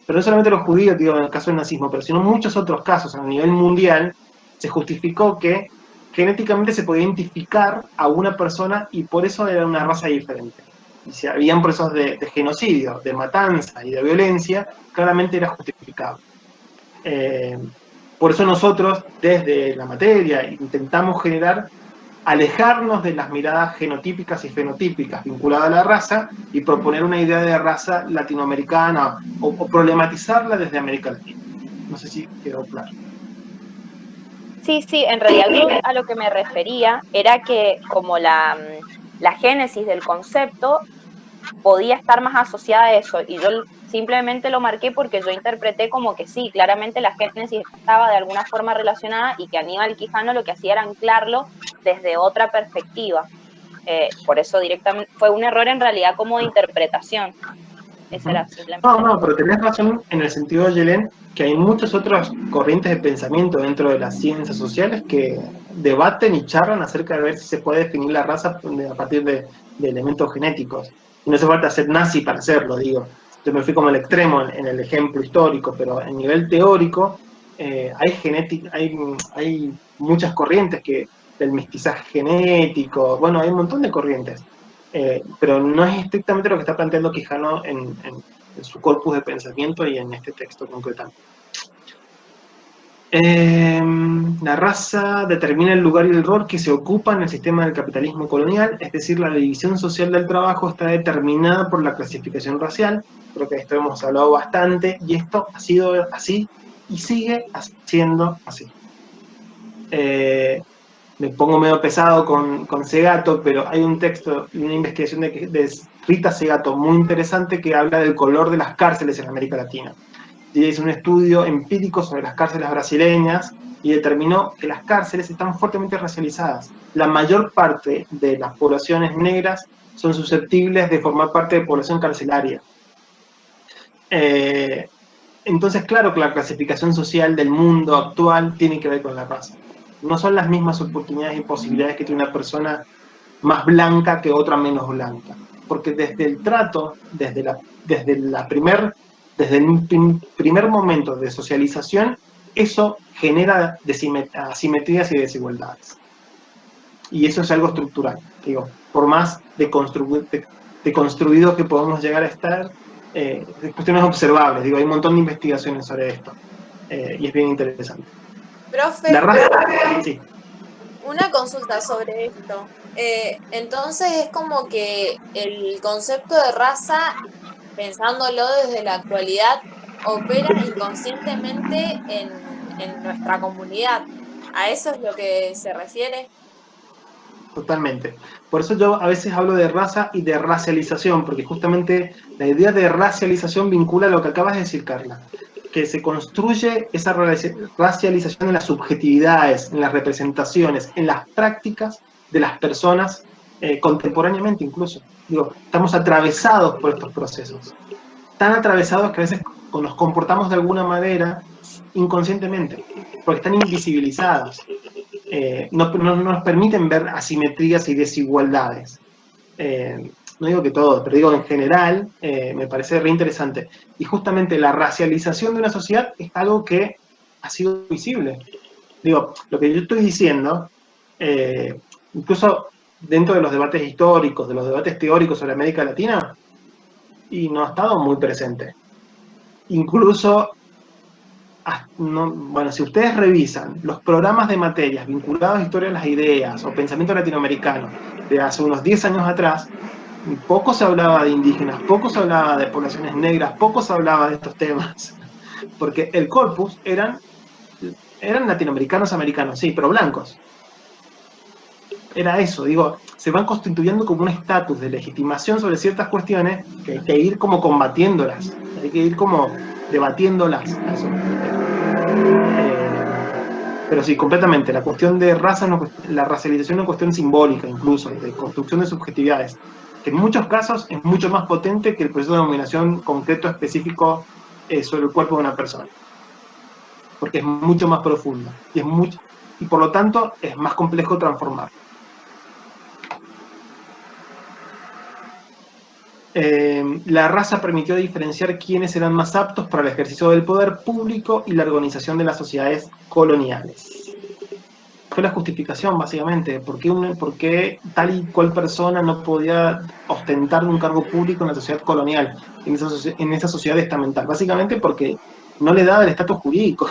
Pero no solamente los judíos, digo, en el caso del nazismo, pero sino muchos otros casos a nivel mundial, se justificó que genéticamente se podía identificar a una persona y por eso era una raza diferente. Y si habían procesos de genocidio, de matanza y de violencia, claramente era justificable. Por eso nosotros, desde la materia, intentamos alejarnos de las miradas genotípicas y fenotípicas vinculadas a la raza y proponer una idea de raza latinoamericana o problematizarla desde América Latina. No sé si quedó claro. Sí, en realidad yo a lo que me refería era que como la génesis del concepto podía estar más asociada a eso, y yo simplemente lo marqué porque yo interpreté como que sí, claramente la génesis estaba de alguna forma relacionada y que Aníbal Quijano lo que hacía era anclarlo desde otra perspectiva. Por eso directamente fue un error en realidad como de interpretación. Esa era simplemente. No, pero tenés razón en el sentido, Yelén, que hay muchas otras corrientes de pensamiento dentro de las ciencias sociales que debaten y charlan acerca de ver si se puede definir la raza a partir de elementos genéticos. Y no hace falta ser nazi para hacerlo, digo. Yo me fui como el extremo en el ejemplo histórico, pero a nivel teórico hay muchas corrientes del mestizaje genético, bueno, hay un montón de corrientes. Pero no es estrictamente lo que está planteando Quijano en su corpus de pensamiento y en este texto concretamente. La raza determina el lugar y el rol que se ocupa en el sistema del capitalismo colonial, es decir, la división social del trabajo está determinada por la clasificación racial. Creo que de esto hemos hablado bastante, y esto ha sido así y sigue siendo así. Me pongo medio pesado con Segato, pero hay un texto y una investigación de Rita Segato muy interesante que habla del color de las cárceles en América Latina. Y hizo un estudio empírico sobre las cárceles brasileñas y determinó que las cárceles están fuertemente racializadas. La mayor parte de las poblaciones negras son susceptibles de formar parte de población carcelaria. Entonces, claro que la clasificación social del mundo actual tiene que ver con la raza. No son las mismas oportunidades y posibilidades que tiene una persona más blanca que otra menos blanca. Porque desde el trato, desde el primer momento de socialización, eso genera asimetrías y desigualdades. Y eso es algo estructural. Digo, por más deconstruido que podamos llegar a estar, cuestiones observables. Digo, hay un montón de investigaciones sobre esto. Y es bien interesante. Profe, La raza, sí. Una consulta sobre esto. Entonces es como que el concepto de raza, pensándolo desde la actualidad, opera inconscientemente en nuestra comunidad. ¿A eso es lo que se refiere? Totalmente. Por eso yo a veces hablo de raza y de racialización, porque justamente la idea de racialización vincula a lo que acabas de decir, Carla, que se construye esa racialización en las subjetividades, en las representaciones, en las prácticas de las personas contemporáneamente incluso. Digo, estamos atravesados por estos procesos. Tan atravesados que a veces nos comportamos de alguna manera inconscientemente, porque están invisibilizadas. No nos permiten ver asimetrías y desigualdades. No digo que todo, pero digo en general, me parece re interesante. Y justamente la racialización de una sociedad es algo que ha sido visible. Digo, lo que yo estoy diciendo, incluso dentro de los debates históricos, de los debates teóricos sobre América Latina, y no ha estado muy presente. Incluso, bueno, si ustedes revisan los programas de materias vinculados a historia de las ideas o pensamiento latinoamericano de hace unos 10 años atrás, poco se hablaba de indígenas, poco se hablaba de poblaciones negras, poco se hablaba de estos temas, porque el corpus eran latinoamericanos, americanos, sí, pero blancos. Era eso, digo, se van constituyendo como un estatus de legitimación sobre ciertas cuestiones que hay que ir como combatiéndolas, hay que ir como debatiéndolas. Pero sí, completamente, la cuestión de raza, la racialización es una cuestión simbólica incluso, de construcción de subjetividades, que en muchos casos es mucho más potente que el proceso de dominación concreto específico sobre el cuerpo de una persona, porque es mucho más profundo y por lo tanto es más complejo transformar. La raza permitió diferenciar quiénes eran más aptos para el ejercicio del poder público y la organización de las sociedades coloniales. Fue la justificación, básicamente, por qué tal y cual persona no podía ostentar un cargo público en la sociedad colonial, en esa sociedad estamental. Básicamente porque no le daba el estatus jurídico,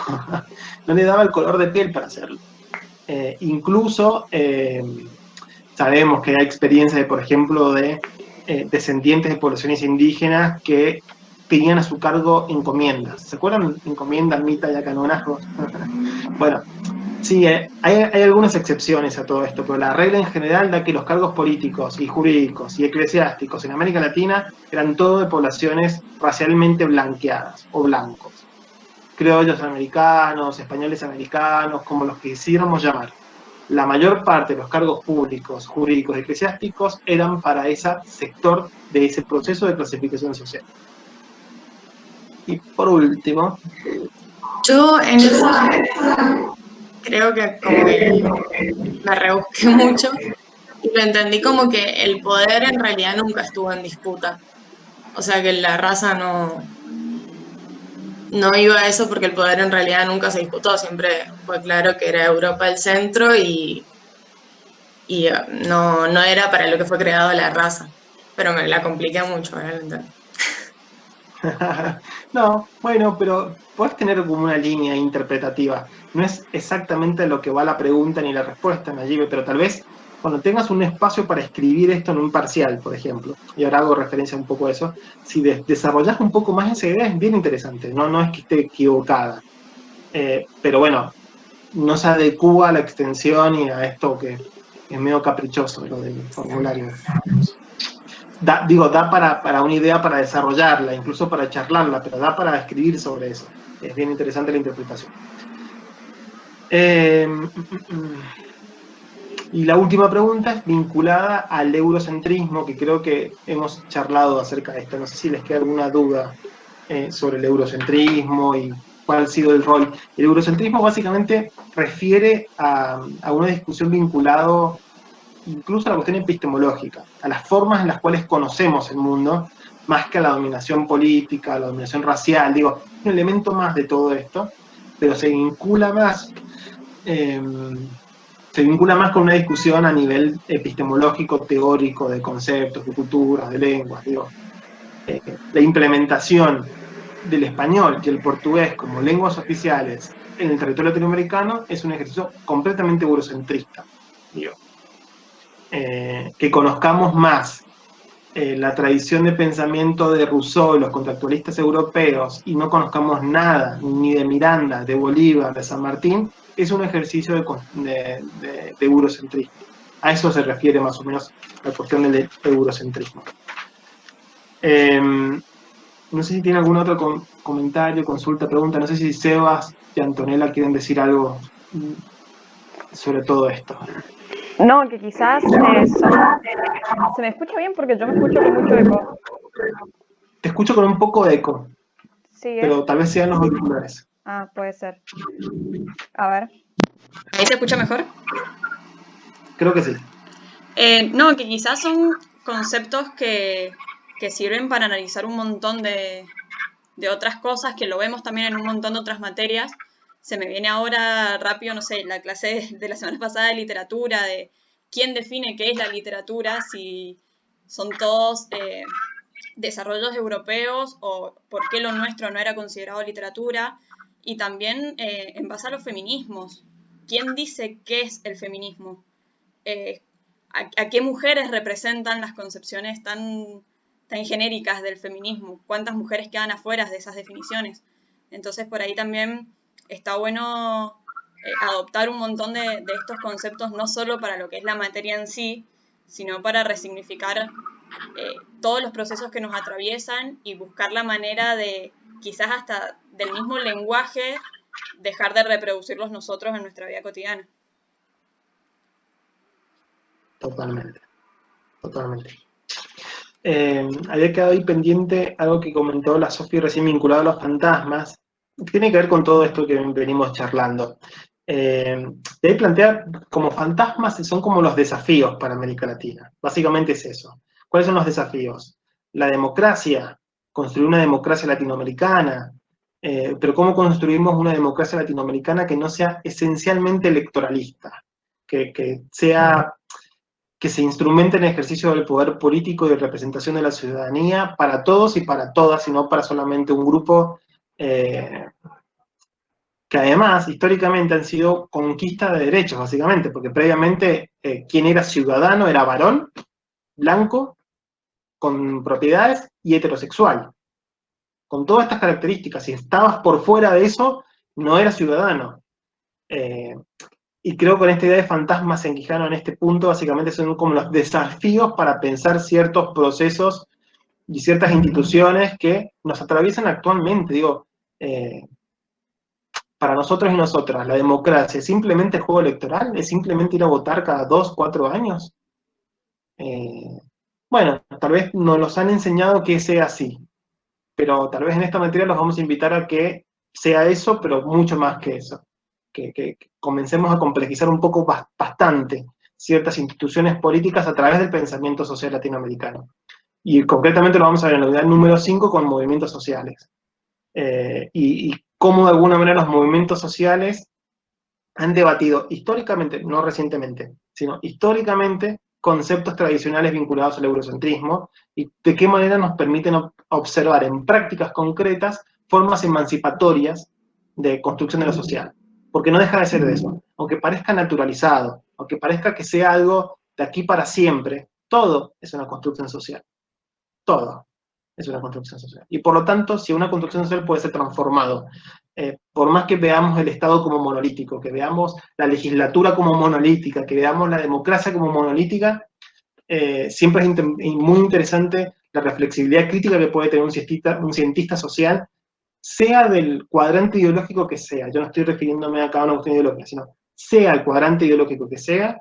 no le daba el color de piel para hacerlo. Incluso sabemos que hay experiencias, por ejemplo, de descendientes de poblaciones indígenas que tenían a su cargo encomiendas. ¿Se acuerdan? Encomiendas, mita y acanonazgos. Bueno, sí, hay algunas excepciones a todo esto, pero la regla en general da que los cargos políticos y jurídicos y eclesiásticos en América Latina eran todo de poblaciones racialmente blanqueadas o blancos. Criollos americanos, españoles americanos, como los que quisiéramos llamar. La mayor parte de los cargos públicos, jurídicos y eclesiásticos eran para ese sector de ese proceso de clasificación social. Y por último... Yo en eso creo que como que me rebusqué mucho y lo entendí como que el poder en realidad nunca estuvo en disputa. O sea que la raza no iba a eso porque el poder en realidad nunca se disputó. Siempre fue claro que era Europa el centro y no era para lo que fue creado la raza. Pero me la compliqué mucho, ahora lo entiendo. No, bueno, pero puedes tener como una línea interpretativa. No es exactamente lo que va la pregunta ni la respuesta, Nayibe, pero tal vez cuando tengas un espacio para escribir esto en un parcial, por ejemplo, y ahora hago referencia un poco a eso, si desarrollas un poco más esa idea es bien interesante, no es que esté equivocada. Pero bueno, no se adecúa a la extensión y a esto que es medio caprichoso, lo del formulario. Da para una idea para desarrollarla, incluso para charlarla, pero da para escribir sobre eso. Es bien interesante la interpretación. Y la última pregunta es vinculada al eurocentrismo, que creo que hemos charlado acerca de esto. No sé si les queda alguna duda sobre el eurocentrismo y cuál ha sido el rol. El eurocentrismo básicamente refiere a una discusión vinculada incluso a la cuestión epistemológica, a las formas en las cuales conocemos el mundo, más que a la dominación política, a la dominación racial, digo, un elemento más de todo esto, pero se vincula más con una discusión a nivel epistemológico, teórico, de conceptos, de culturas, de lenguas, digo, la implementación del español y el portugués como lenguas oficiales en el territorio latinoamericano es un ejercicio completamente eurocentrista, digo. Que conozcamos más la tradición de pensamiento de Rousseau y los contractualistas europeos y no conozcamos nada ni de Miranda, de Bolívar, de San Martín, es un ejercicio de eurocentrismo. A eso se refiere más o menos la cuestión del eurocentrismo. No sé si tiene algún otro comentario, consulta, pregunta. No sé si Sebas y Antonella quieren decir algo sobre todo esto. No, que quizás ¿Se me escucha bien? Porque yo me escucho con mucho eco. Te escucho con un poco de eco, ¿Sigue? pero tal vez sean los auriculares. Ah, puede ser. A ver. ¿Ahí se escucha mejor? Creo que sí. No, que quizás son conceptos que sirven para analizar un montón de otras cosas, que lo vemos también en un montón de otras materias. Se me viene ahora rápido, no sé, la clase de la semana pasada de literatura, de quién define qué es la literatura, si son todos desarrollos europeos o por qué lo nuestro no era considerado literatura, y también en base a los feminismos. ¿Quién dice qué es el feminismo? ¿A qué mujeres representan las concepciones tan genéricas del feminismo? ¿Cuántas mujeres quedan afuera de esas definiciones? Entonces, por ahí también está bueno adoptar un montón de estos conceptos, no solo para lo que es la materia en sí, sino para resignificar todos los procesos que nos atraviesan y buscar la manera de, quizás hasta del mismo lenguaje, dejar de reproducirlos nosotros en nuestra vida cotidiana. Totalmente. Había quedado ahí pendiente algo que comentó la Sofía recién vinculado a los fantasmas. Tiene que ver con todo esto que venimos charlando. De ahí plantea como fantasmas son como los desafíos para América Latina. Básicamente es eso. ¿Cuáles son los desafíos? La democracia, construir una democracia latinoamericana, pero ¿cómo construimos una democracia latinoamericana que no sea esencialmente electoralista? Que se instrumente en el ejercicio del poder político y de representación de la ciudadanía para todos y para todas, y no para solamente un grupo que además históricamente han sido conquista de derechos, básicamente, porque previamente quien era ciudadano era varón, blanco, con propiedades y heterosexual. Con todas estas características, si estabas por fuera de eso, no eras ciudadano. Y creo que con esta idea de fantasmas en Quijano, en este punto, básicamente son como los desafíos para pensar ciertos procesos y ciertas instituciones que nos atraviesan actualmente. Digo, para nosotros y nosotras, la democracia ¿es simplemente el juego electoral? ¿Es simplemente ir a votar cada 2, 4 años? Bueno, tal vez nos los han enseñado que sea así. pero tal vez en esta materia los vamos a invitar a que sea eso, pero mucho más que eso. Que comencemos a complejizar un poco bastante ciertas instituciones políticas a través del pensamiento social latinoamericano. Y concretamente lo vamos a ver en la unidad número 5 con movimientos sociales. Y cómo de alguna manera los movimientos sociales han debatido históricamente, no recientemente, sino históricamente, conceptos tradicionales vinculados al eurocentrismo y de qué manera nos permiten observar en prácticas concretas formas emancipatorias de construcción de lo social. Porque no deja de ser de eso. Aunque parezca naturalizado, aunque parezca que sea algo de aquí para siempre, todo es una construcción social. Todo es una construcción social. Y por lo tanto, si una construcción social puede ser transformado, por más que veamos el Estado como monolítico, que veamos la legislatura como monolítica, que veamos la democracia como monolítica, siempre es muy interesante la reflexibilidad crítica que puede tener un cientista social, sea del cuadrante ideológico que sea. Yo no estoy refiriéndome a cada una cuestión ideológica, sino sea el cuadrante ideológico que sea,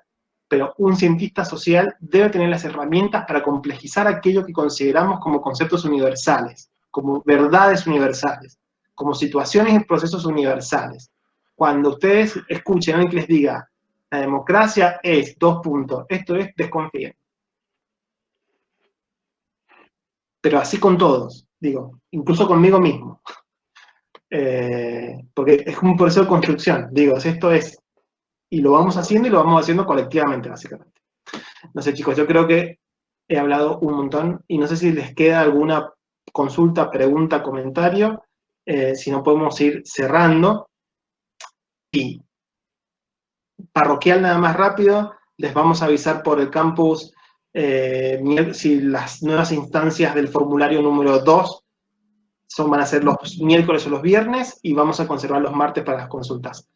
pero un cientista social debe tener las herramientas para complejizar aquello que consideramos como conceptos universales, como verdades universales, como situaciones y procesos universales. Cuando ustedes escuchen a alguien que les diga, la democracia es, esto es, desconfíen. Pero así con todos, digo, incluso conmigo mismo. Porque es un proceso de construcción, digo, esto es, y lo vamos haciendo y lo vamos haciendo colectivamente, básicamente. No sé, chicos, yo creo que he hablado un montón y no sé si les queda alguna consulta, pregunta, comentario, si no podemos ir cerrando. Y parroquial nada más rápido, les vamos a avisar por el campus si las nuevas instancias del formulario número 2 van a ser los miércoles o los viernes y vamos a conservar los martes para las consultas.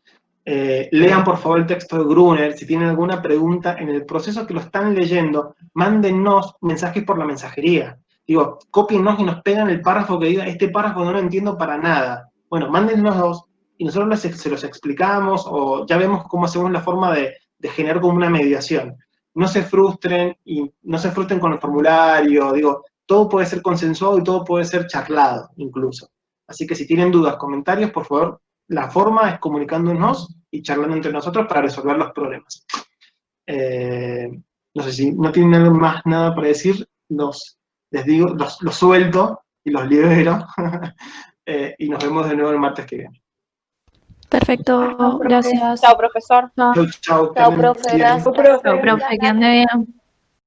Lean por favor el texto de Gruner, si tienen alguna pregunta en el proceso que lo están leyendo, mándennos mensajes por la mensajería. Digo, cópiennos y nos pegan el párrafo que diga, este párrafo no lo entiendo para nada. Bueno, mándennos y nosotros se los explicamos o ya vemos cómo hacemos la forma de generar como una mediación. No se frustren y no se frustren con el formulario, digo, todo puede ser consensuado y todo puede ser charlado incluso. Así que si tienen dudas, comentarios, por favor, la forma es comunicándonos y charlando entre nosotros para resolver los problemas. No sé si no tienen más nada para decir, les digo, los suelto y los libero y nos vemos de nuevo el martes que viene. Perfecto, gracias. Chao, profesor. Chau, Chao, profe, gracias. Profe, que ande bien.